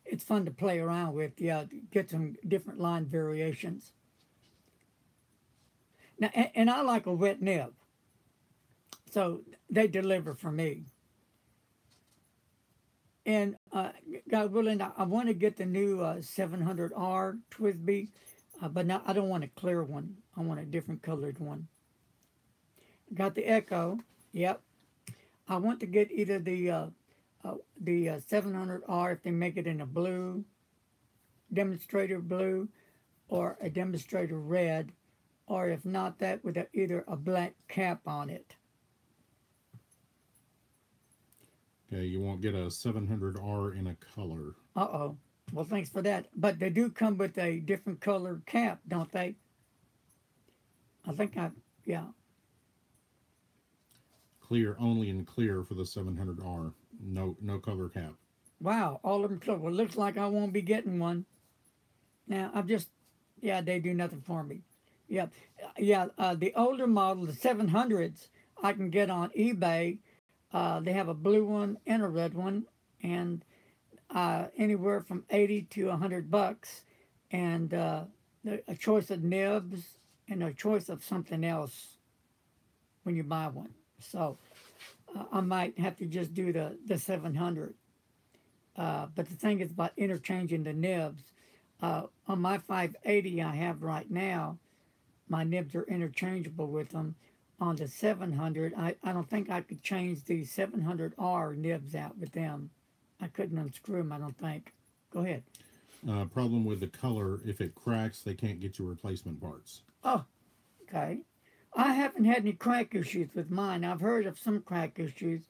It's fun to play around with, yeah, to get some different line variations. Now, and I like a wet nib, so they deliver for me. And God willing, I want to get the new 700R TWSBI, but now I don't want a clear one. I want a different colored one. Got the Echo. Yep. I want to get either the 700R if they make it in a blue, demonstrator blue, or a demonstrator red, or if not that, with either a black cap on it. Okay, you won't get a 700R in a color. Uh-oh. Well, thanks for that. But they do come with a different colored cap, don't they? I think yeah. Clear, only in clear for the 700R. No color cap. Wow, all of them clear. Well, looks like I won't be getting one. Now, yeah, they do nothing for me. Yeah, the older model, the 700s, I can get on eBay. They have a blue one and a red one, and anywhere from 80 to $100, and a choice of nibs and a choice of something else when you buy one. So I might have to just do the 700. But the thing is about interchanging the nibs. On my 580 I have right now, my nibs are interchangeable with them. On the 700, I don't think I could change the 700R nibs out with them. I couldn't unscrew them, I don't think. Go ahead. Problem with the color, if it cracks, they can't get you replacement parts. Oh, okay. I haven't had any crack issues with mine. I've heard of some crack issues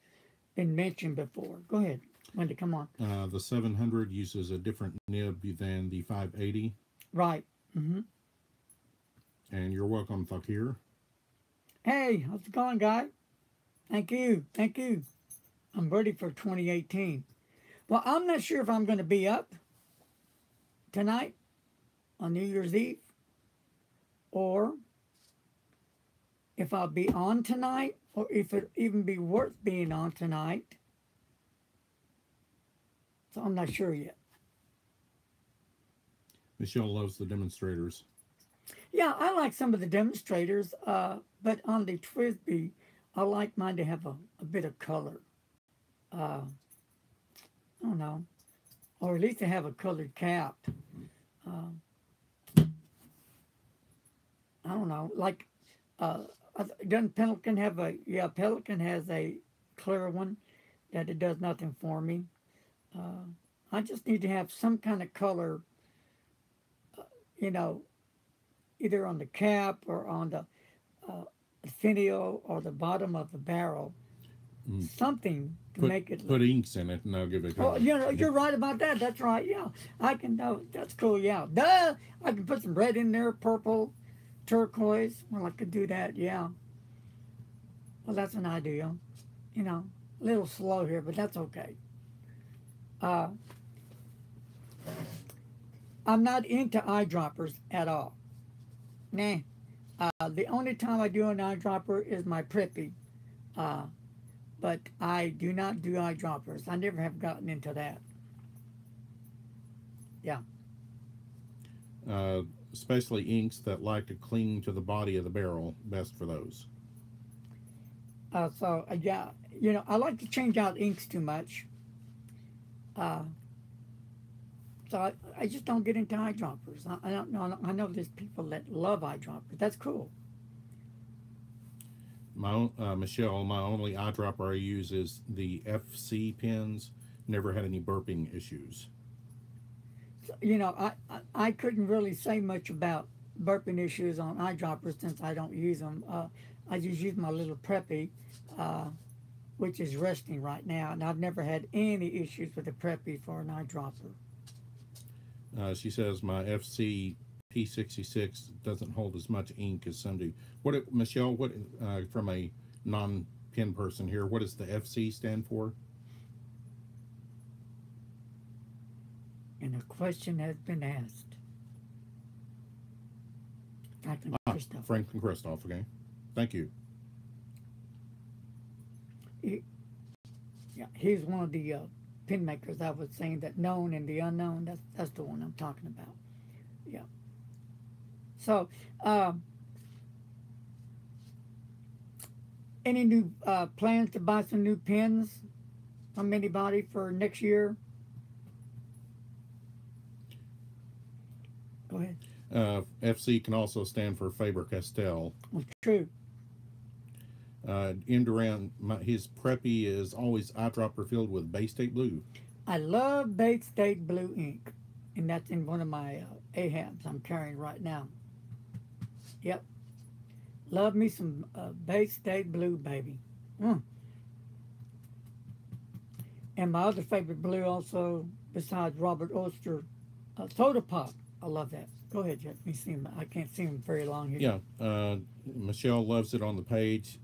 been mentioned before. Go ahead, Wendy, come on. The 700 uses a different nib than the 580. Right. Mm-hmm. And you're welcome, Thakir. Hey, how's it going, guy? Thank you. Thank you. I'm ready for 2018. Well, I'm not sure if I'm going to be up tonight on New Year's Eve or if I'll be on tonight or if it even be worth being on tonight. So I'm not sure yet. Michelle loves the demonstrators. Yeah, I like some of the demonstrators, but on the TWSBI, I like mine to have a bit of color. I don't know, or at least to have a colored cap. I don't know, like, doesn't Pelican have Pelican has a clear one that it does nothing for me. I just need to have some kind of color, either on the cap or on the finial or the bottom of the barrel, something to make it. Put inks in it, and they'll give it. Oh, you're right about that. That's right. Yeah, I can. No, that's cool. Yeah, duh. I can put some red in there, purple, turquoise. Well, I could do that. Yeah. Well, that's an idea. A little slow here, but that's okay. I'm not into eyedroppers at all. Nah. The only time I do an eyedropper is my preppy. But I do not do eyedroppers. I never have gotten into that. Yeah. Especially inks that like to cling to the body of the barrel. Best for those. Yeah, I like to change out inks too much. So I just don't get into eyedroppers. I don't know. I know there's people that love eyedroppers. That's cool. Michelle, my only eyedropper I use is the FC pens. Never had any burping issues. So, I couldn't really say much about burping issues on eyedroppers since I don't use them. I just use my little preppy, which is resting right now, and I've never had any issues with the preppy for an eyedropper. She says my FC P66 doesn't hold as much ink as some do. Michelle, from a non-pen person here, what does the FC stand for? And a question has been asked. Franklin Christoph. Franklin Christoph, okay. Thank you. Yeah, he's one of the pin makers I was saying that known and the unknown. That's the one I'm talking about. Yeah. So, any new plans to buy some new pins from anybody for next year? Go ahead. FC can also stand for Faber-Castell. Well, true. Duran, his preppy is always eyedropper filled with Bay State Blue. I love Bay State Blue ink, and that's in one of my AHABs I'm carrying right now. Yep. Love me some Bay State Blue, baby. And my other favorite blue also, besides Robert Oster, Soda Pop. I love that. Go ahead, Jeff. You see him. I can't see him very long here. Yeah. Michelle loves it on the page.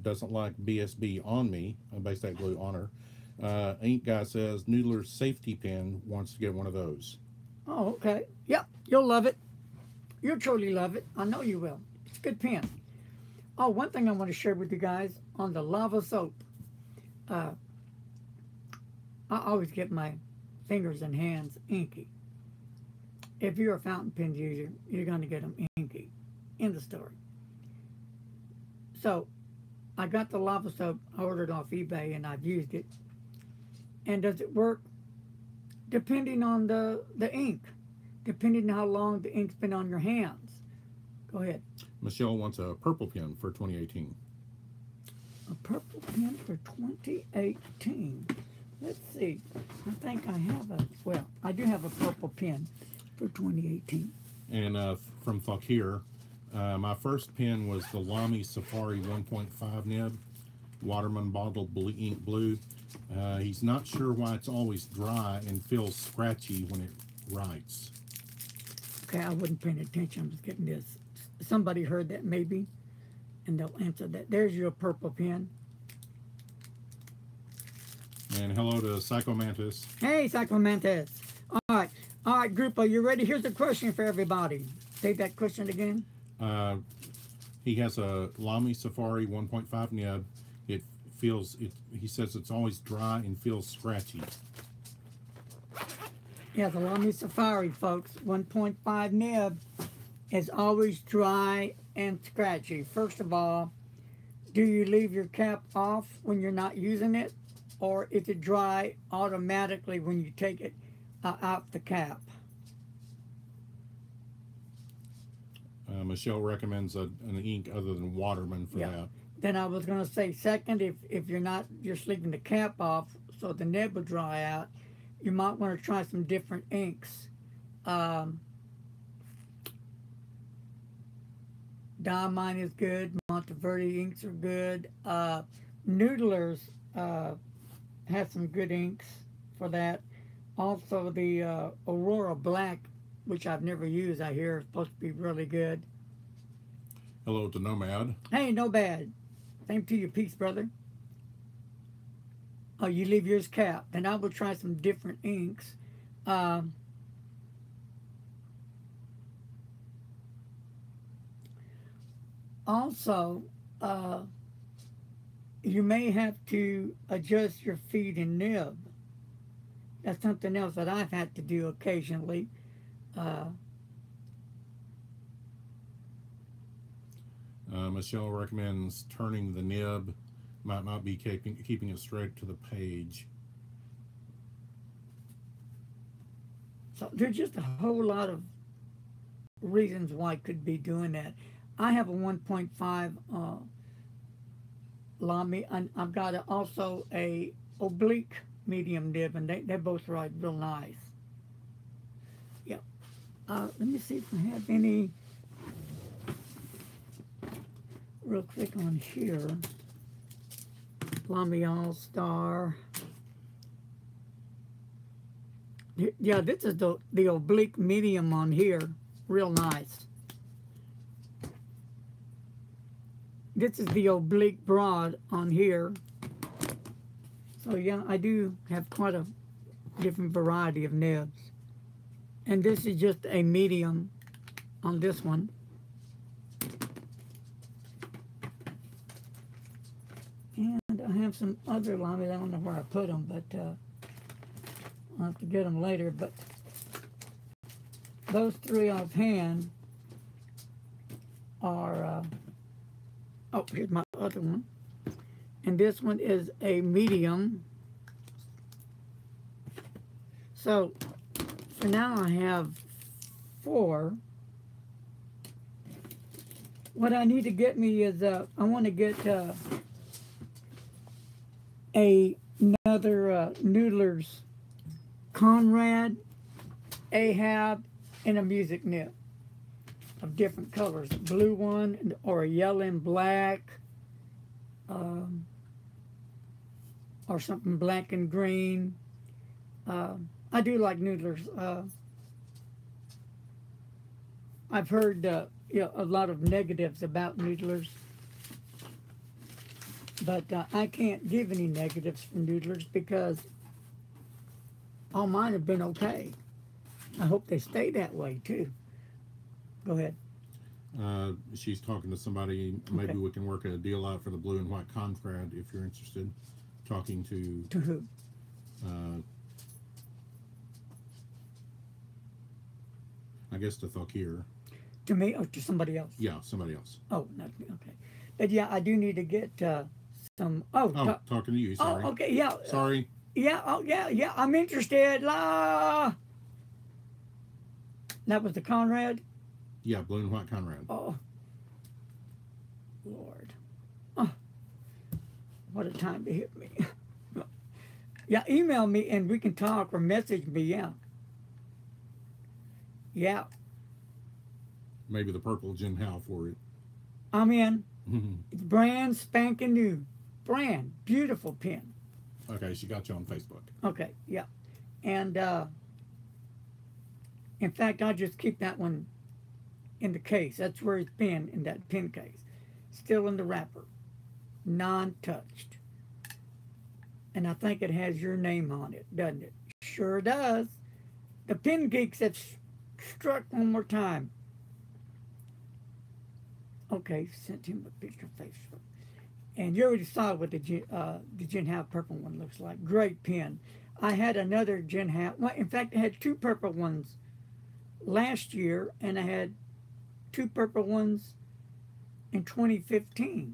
Doesn't like BSB on me, Bay State Blue Honor. Ink Guy says Noodler's safety pin wants to get one of those. Oh, okay. Yep. You'll love it. You'll truly love it. I know you will. It's a good pen. Oh, one thing I want to share with you guys on the lava soap. I always get my fingers and hands inky. If you're a fountain pen user, you're going to get them inky. End of story. So, I got the lava soap. I ordered off eBay and I've used it. And does it work? Depending on the ink. Depending on how long the ink's been on your hands. Go ahead. Michelle wants a purple pen for 2018. A purple pen for 2018. Let's see. I think I have I do have a purple pen for 2018. And from Fakir, my first pen was the Lamy Safari 1.5 nib, Waterman bottle blue, ink blue. He's not sure why it's always dry and feels scratchy when it writes. Okay, I wasn't paying attention. I'm just getting this. Somebody heard that maybe, and they'll answer that. There's your purple pen. And hello to Psychomantis. Hey, Psychomantis. All right, group, are you ready? Here's a question for everybody. Say that question again. He has a Lamy Safari 1.5 nib. He says it's always dry and feels scratchy. Yeah, the Lamy Safari, folks, 1.5 nib is always dry and scratchy. First of all, do you leave your cap off when you're not using it? Or is it dry automatically when you take it out the cap? Michelle recommends an ink other than Waterman for that. Then I was going to say, second, if you're not just leaving the cap off so the nib will dry out, you might want to try some different inks. Diamine is good. Monteverde inks are good. Noodlers has some good inks for that. Also, the Aurora Black, which I've never used, I hear is supposed to be really good. Hello to Nomad. Hey, no bad. Same to you, peace, brother. Oh, you leave yours capped. Then I will try some different inks. Also, you may have to adjust your feed and nib. That's something else that I've had to do occasionally. Michelle recommends turning the nib. Might not be keeping it straight to the page. So there's just a whole lot of reasons why I could be doing that. I have a 1.5 Lamy, and I've got also a oblique medium nib, and they both write real nice. Yeah. Let me see if I have any real quick on here. Lamy All-Star. Yeah, this is the oblique medium on here. Real nice. This is the oblique broad on here. So yeah, I do have quite a different variety of nibs. And this is just a medium on this one. And I have some other limes. I don't know where I put them, but I'll have to get them later. But those three offhand are, oh, here's my other one. And this one is a medium. So for now I have 4. What I need to get me is, I want to get another Noodler's Conrad, Ahab, and a music nib of different colors. A blue one or a yellow and black, or something black and green. I do like Noodlers. I've heard you know, a lot of negatives about Noodlers, but I can't give any negatives from Noodlers because all mine have been okay. I hope they stay that way too. Go ahead. She's talking to somebody. Maybe Okay. we can work a deal out for the blue and white Conrad if you're interested. Talking to To who? I guess to Thokir. To me or to somebody else? Yeah, somebody else. Oh, not me. Okay. But yeah, I do need to get some. Oh, Oh, talking to you. Sorry. oh, okay. Yeah. Sorry. Yeah. Oh, yeah. I'm interested. La. That was the Conrad. Yeah, blue and white Conrad. Oh, Lord. Oh, what a time to hit me. Yeah, email me and we can talk or message me. Yeah. Yeah, Maybe the purple Jim Howe for it. I'm in. It's brand spanking new. Brand. Beautiful pen. Okay, she got you on Facebook. Okay, yeah. And in fact, I'll just keep that one in the case. That's where it's been, in that pen case. Still in the wrapper. Non-touched. And I think it has your name on it, doesn't it? Sure does. The Pen Geeks have struck one more time. Okay, sent him a picture of Facebook. And you already saw what the Gin Howe purple one looks like. Great pen. I had another Gin Howe. Well, in fact, I had 2 purple ones last year, and I had 2 purple ones in 2015.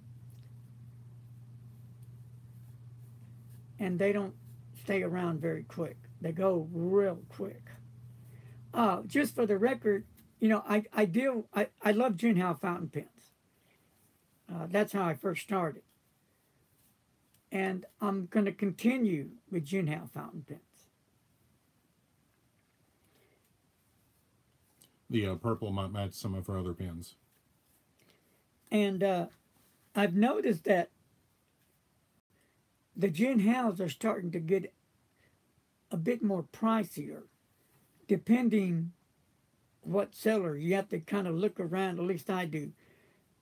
And they don't stay around very quick. They go real quick. Just for the record, you know, I love Gin Howe fountain pens. That's how I first started. And I'm going to continue with Gin Howe fountain pens. The purple might match some of her other pens. And I've noticed that the Gin Howes are starting to get a bit more pricier, depending what seller. You have to kind of look around, at least I do.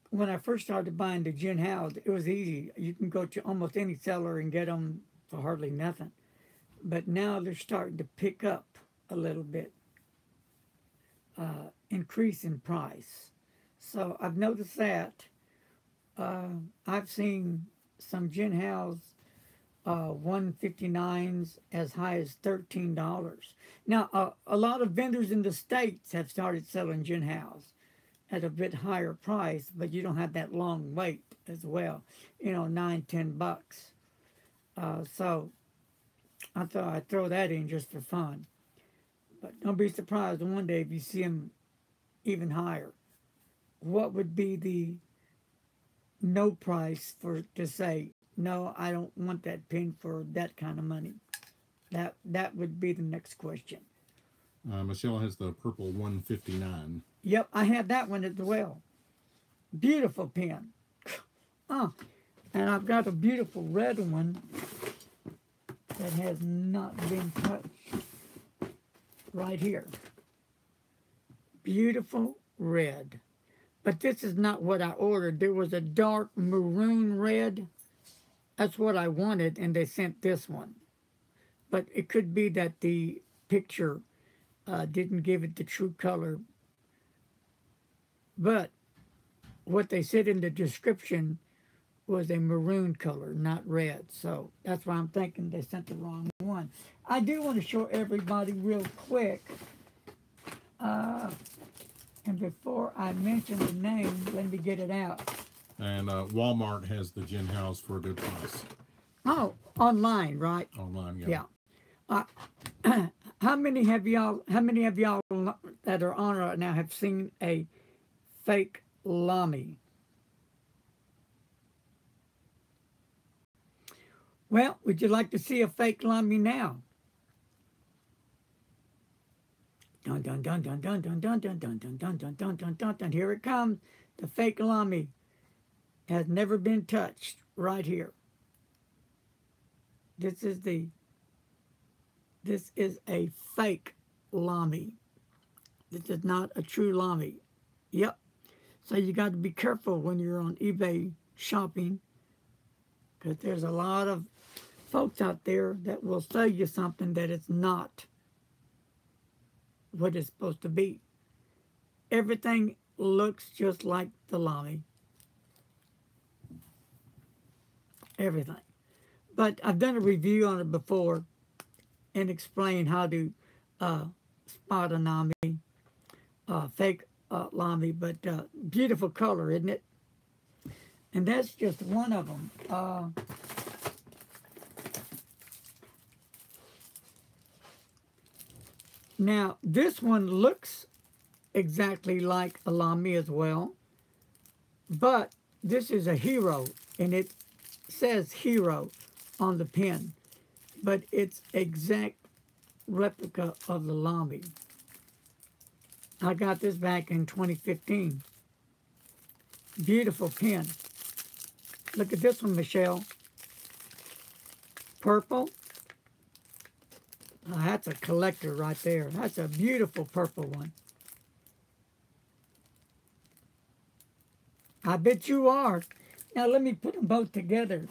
When I first started buying the Gin Howes, it was easy. You can go to almost any seller and get them for hardly nothing. But now they're starting to pick up a little bit, increase in price. So I've noticed that. I've seen some Gin Howes 159s as high as $13. Now, a lot of vendors in the States have started selling Gin Howes at a bit higher price, but you don't have that long wait as well. You know, $9-10. So I thought I'd throw that in just for fun. But don't be surprised one day if you see them even higher. What would be the no price for to say, no, I don't want that pen for that kind of money? That would be the next question. Michelle has the purple 159. Yep, I have that one as well. Beautiful pen. And I've got a beautiful red one that has not been touched right here. Beautiful red. But this is not what I ordered. There was a dark maroon red. That's what I wanted, and they sent this one. But it could be that the picture didn't give it the true color. But what they said in the description was a maroon color, not red. So that's why I'm thinking they sent the wrong one. I do want to show everybody real quick. And before I mention the name, let me get it out. And Walmart has the gin house for a good price. Oh, online, right? Online, yeah. Yeah. How many of y'all that are on right now have seen a fake Lamy? Well, would you like to see a fake Lamy now? Dun dun dun dun dun dun dun dun dun dun dun dun dun dun dun dun. Here it comes. The fake Lamy has never been touched. Right here. This is a fake Lamy. This is not a true Lamy. Yep. So you got to be careful when you're on eBay shopping, because there's a lot of folks out there that will sell you something that it's not what it's supposed to be. Everything looks just like the Lamy. Everything. But I've done a review on it before and explained how to spot a Lamy, fake Lamy, but beautiful color, isn't it? And that's just one of them. Now, this one looks exactly like a Lamy as well, but this is a Hero, and it says Hero on the pin, but it's exact replica of the Lamy. I got this back in 2015. Beautiful pin. Look at this one, Michelle. Purple. Oh, that's a collector right there. That's a beautiful purple one. I bet you are. Now let me put them both together.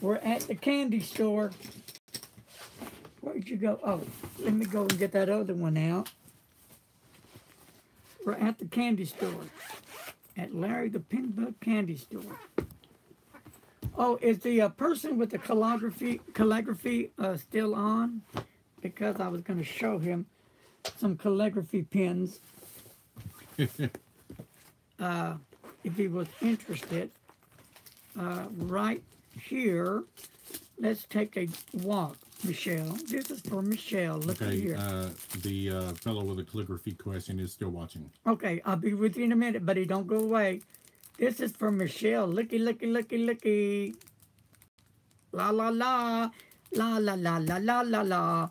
We're at the candy store. Where'd you go? Oh, let me go and get that other one out. We're at the candy store. At Larry the Pinbug Candy Store. Oh, is the person with the calligraphy still on? Because I was going to show him some calligraphy pins. If he was interested. Right here, let's take a walk, Michelle. This is for Michelle. Look at here. The fellow with the calligraphy question is still watching. Okay, I'll be with you in a minute, buddy. Don't go away. This is for Michelle. Looky, looky, looky, looky. La, la, la. La, la, la, la, la, la, la.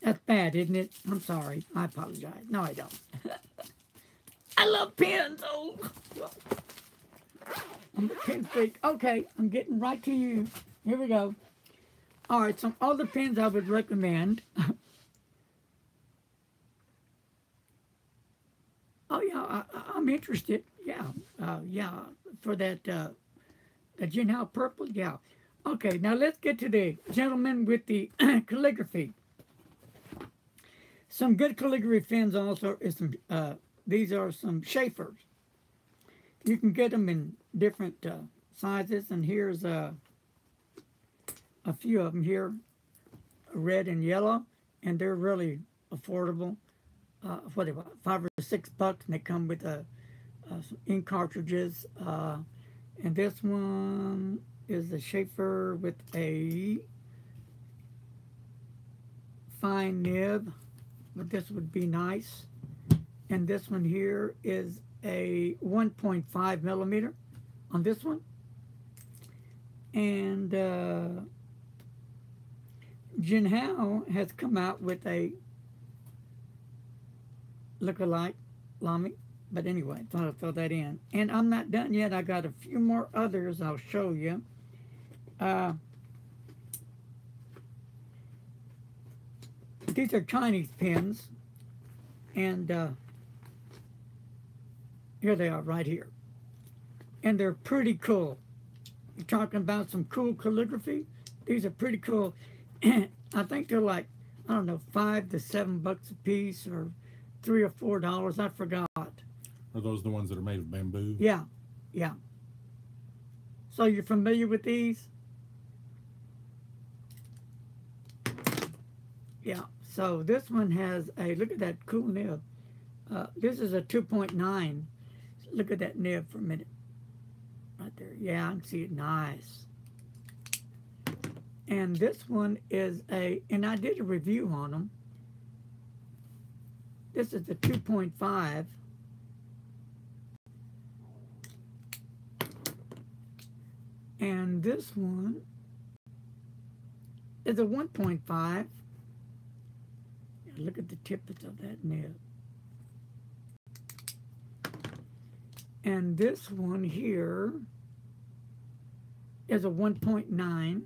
That's bad, isn't it? I'm sorry. I apologize. No, I don't. I love pens. Oh. I'm a pen freak. Okay, I'm getting right to you. Here we go. All right, some other pens I would recommend. Oh, yeah, I'm interested. Yeah, yeah, for that the Jinhao Purple. Yeah. Okay, now let's get to the gentleman with the calligraphy. Some good calligraphy pens also is some. These are some Schaeffers. You can get them in different sizes, and here's a few of them here, red and yellow, and they're really affordable. What are they, $5 or $6, and they come with some ink cartridges. And this one is a Schaeffer with a fine nib, but this would be nice. And this one here is a 1.5 millimeter on this one. And Jinhao has come out with a look-alike Lamy. But anyway, thought I'd throw that in. And I'm not done yet. I got a few more others I'll show you. These are Chinese pens. And here they are right here. And they're pretty cool. You're talking about some cool calligraphy? These are pretty cool. I think they're like I don't know, $5 to $7 a piece, or $3 or $4. I forgot. Are those the ones that are made of bamboo? Yeah, yeah. So you're familiar with these? Yeah. So this one has a, look at that cool nib. This is a 2.9. Look at that nib for a minute. Right there. Yeah, I can see it. Nice. And this one is a, and I did a review on them. This is a 2.5. And this one is a 1.5. Look at the tippets of that nib. And this one here is a 1.9.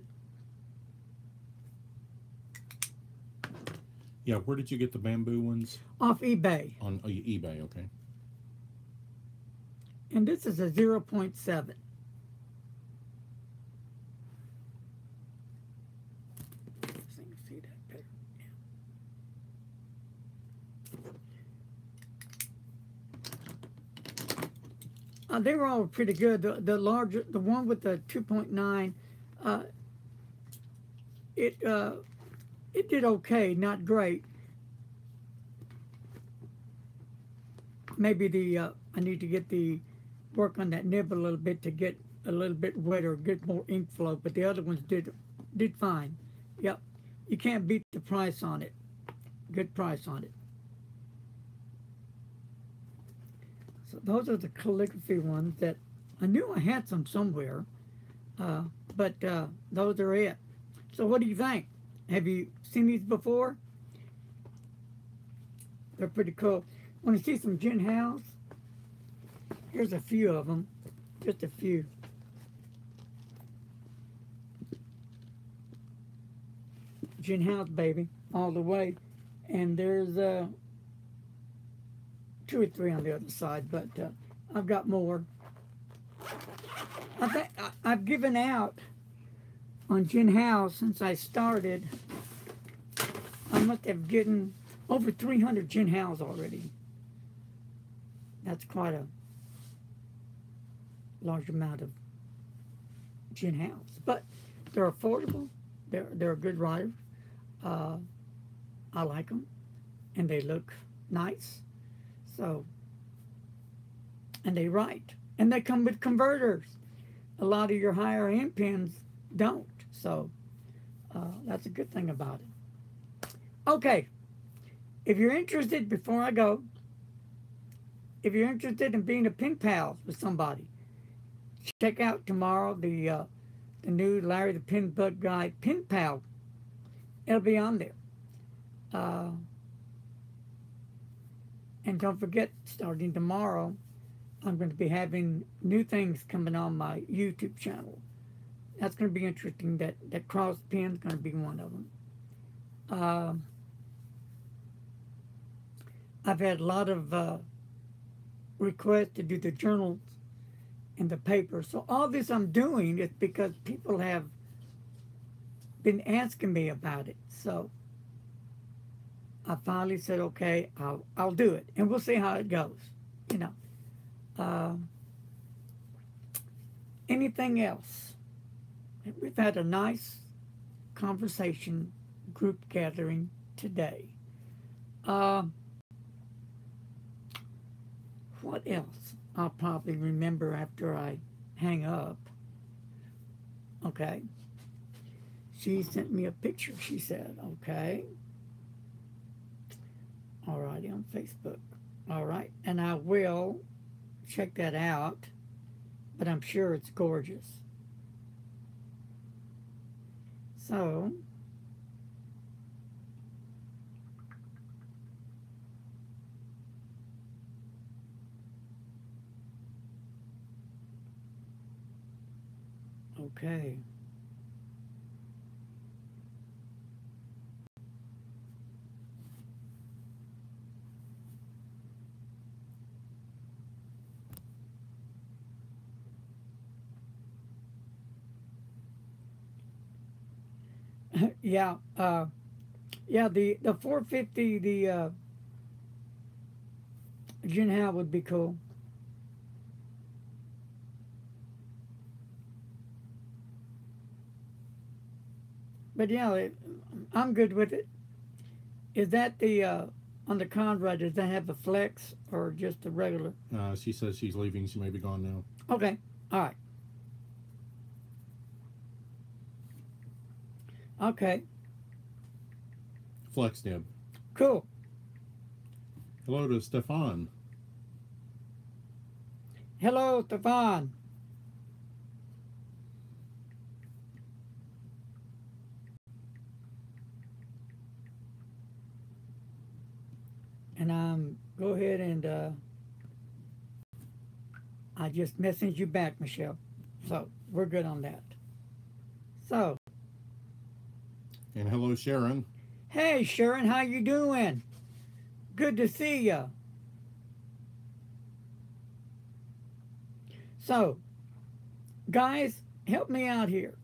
Yeah, where did you get the bamboo ones? Off eBay. On eBay, okay. And this is a 0.7. See that better. Yeah. They were all pretty good. The larger, the one with the 2.9, it did okay, not great. Maybe I need to get the work on that nib a little bit to get a little bit wetter, get more ink flow. But the other ones did fine. Yep, you can't beat the price on it. Good price on it. So those are the calligraphy ones that I knew I had some somewhere, but those are it. So what do you think? Have you seen these before? They're pretty cool. Want to see some gin house? Here's a few of them, just a few. Gin house, baby, all the way. And there's 2 or 3 on the other side, but I've got more. I think I've given out on gin house since I started. I must have gotten over 300 gin house already. That's quite a large amount of gin house, but they're affordable. They're a good writer. I like them, and they look nice. So, and they write, and they come with converters. A lot of your higher end pens don't. So that's a good thing about it. Okay, if you're interested, before I go, if you're interested in being a pen pal with somebody, check out tomorrow the new Larry the Pen Bug Guy Pen Pal. It'll be on there. And don't forget, starting tomorrow, I'm going to be having new things coming on my YouTube channel. That's going to be interesting. That cross pen is going to be one of them. I've had a lot of requests to do the journals and the paper. So all this I'm doing is because people have been asking me about it. So I finally said, okay, I'll do it, and we'll see how it goes. You know. Anything else? We've had a nice conversation, group gathering today. What else? I'll probably remember after I hang up. Okay. She sent me a picture, she said. Okay. All righty, on Facebook. All right. And I will check that out, but I'm sure it's gorgeous. So, okay. Yeah, Yeah, the 450, the Jin Hao would be cool. But yeah, I'm good with it. Is that the on the Conrad? Does that have the flex or just the regular? She says she's leaving. She may be gone now. Okay, all right, okay, Flex nib. cool. Hello to Stefan. Hello, Stefan. And go ahead and I just messaged you back, Michelle. So we're good on that. So, And hello, Sharon. hey Sharon, how you doing? Good to see you. So, guys, help me out here.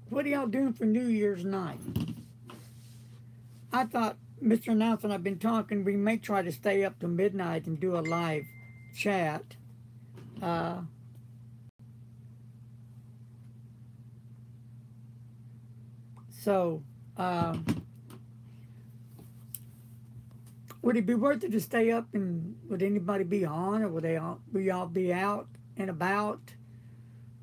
What are y'all doing for New Year's night? I thought, Mr. Announcer and I've been talking, we may try to stay up to midnight and do a live chat. Uh, so, would it be worth it to stay up and would anybody be on or would y'all be out and about?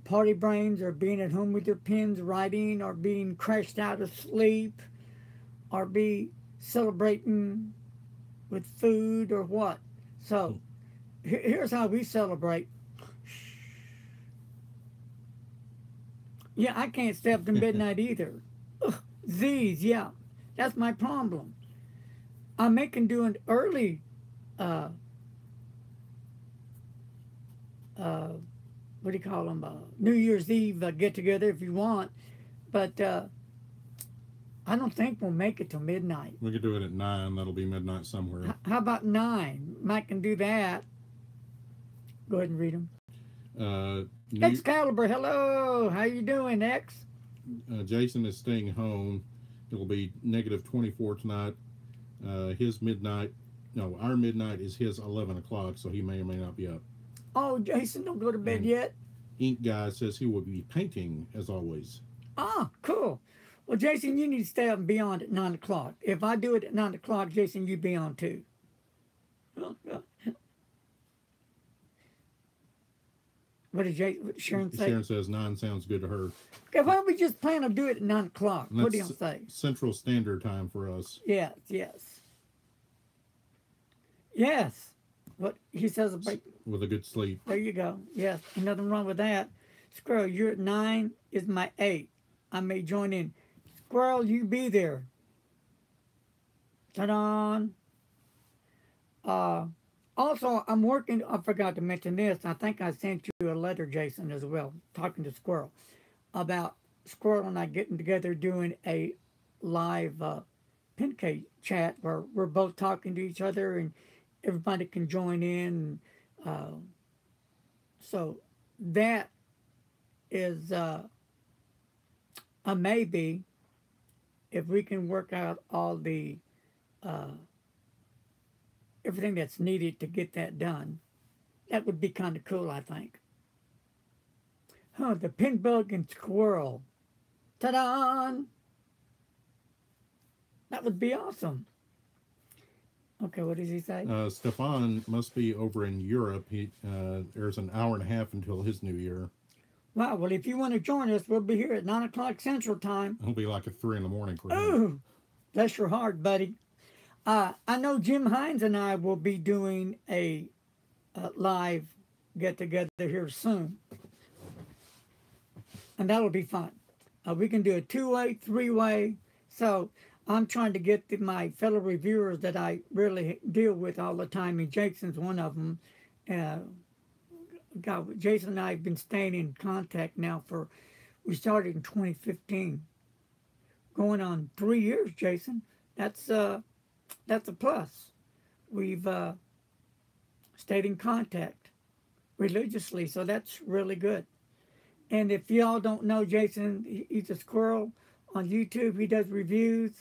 Party brains or being at home with their pens writing or being crashed out of sleep or be celebrating with food or what? So here's how we celebrate. Yeah, I can't stay up to midnight either. Ugh, Z's, yeah, that's my problem. I'm making do an early uh, uh, what do you call them? New Year's Eve get together if you want, but I don't think we'll make it till midnight. We could do it at 9. That'll be midnight somewhere. How about 9? Mike can do that. Go ahead and read them. Excalibur, hello. How you doing, X? Jason is staying home. It'll be negative 24 tonight. His midnight, no, our midnight is his 11 o'clock, so he may or may not be up. Oh, Jason, don't go to bed And yet. Ink Guy says he will be painting as always. Ah, cool. Well, Jason, you need to stay up and be on at 9 o'clock. If I do it at 9 o'clock, Jason, you be on too. What did Sharon say? Sharon says 9 sounds good to her. Okay, why don't we just plan on doing it at 9 o'clock? And What do that's y'all say? Central Standard Time for us. Yes, yes. Yes. What he says about, With a good sleep. there you go. Yes, ain't nothing wrong with that. Squirrel, you're at 9 is my 8. I may join in. Squirrel, you be there. Ta-da! Also, I'm working, I forgot to mention this. I think I sent you a letter, Jason, as well, talking to Squirrel, about Squirrel and I getting together doing a live Pincate chat where we're both talking to each other and everybody can join in. So that is a maybe if we can work out all the everything that's needed to get that done. That would be kind of cool, I think. Huh, the pin bug and squirrel. Ta-da! That would be awesome. Okay, what does he say? Stefan must be over in Europe. There's an hour and a half until his New Year. Wow, well, if you want to join us, we'll be here at 9 o'clock Central Time. It'll be like at 3 in the morning for him. Ooh, bless your heart, buddy. I know Jim Hines and I will be doing a live get-together here soon. And that'll be fun. We can do a 2-way, 3-way. So I'm trying to get my fellow reviewers that I really deal with all the time, and Jason's one of them. God, Jason and I have been staying in contact now we started in 2015. Going on 3 years, Jason. That's a plus. We've stayed in contact religiously, so that's really good. And if y'all don't know Jason, he's a squirrel on YouTube. He does reviews.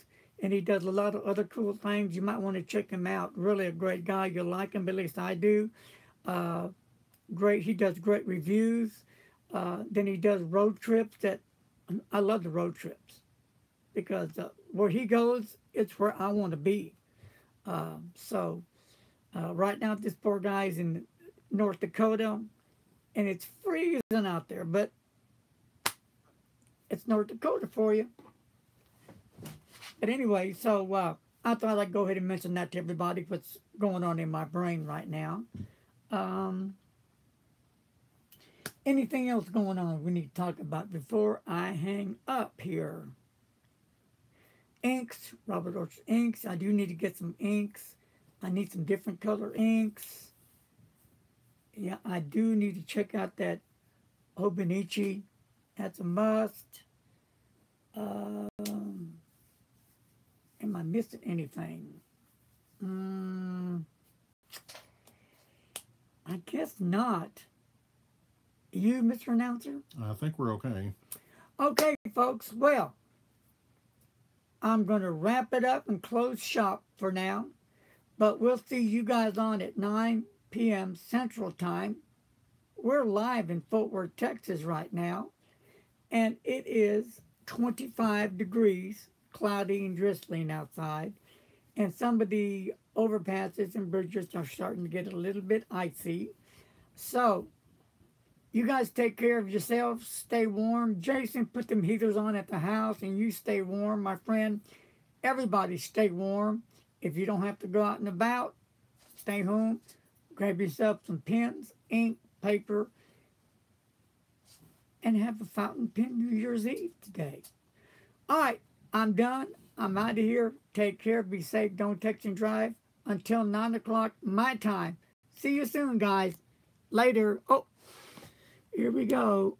and he does a lot of other cool things. You might want to check him out. Really a great guy. You'll like him, at least I do. Uh, Great. He does great reviews. Then he does road trips that I love the road trips because where he goes, it's where I want to be. Right now, this poor guy's in North Dakota, and it's freezing out there, but it's North Dakota for you. But anyway, I thought I'd go ahead and mention that to everybody, what's going on in my brain right now. Anything else going on we need to talk about before I hang up here? Inks, Robert Orchard inks. I do need to get some inks. I need some different color inks. Yeah, I do need to check out that Hobonichi. That's a must. Am I missing anything? I guess not. You, Mr. Announcer? I think we're okay. Okay, folks. Well, I'm going to wrap it up and close shop for now. But we'll see you guys on at 9 p.m. Central Time. We're live in Fort Worth, Texas right now. And it is 25 degrees, cloudy and drizzling outside. And some of the overpasses and bridges are starting to get a little bit icy. So, you guys take care of yourselves. Stay warm. Jason, put them heaters on at the house and you stay warm, my friend. Everybody stay warm. If you don't have to go out and about, stay home. Grab yourself some pens, ink, paper, and have a fountain pen New Year's Eve today. All right, I'm done. I'm out of here. Take care. Be safe. Don't text and drive. Until 9 o'clock my time. See you soon, guys. Later. Oh, here we go.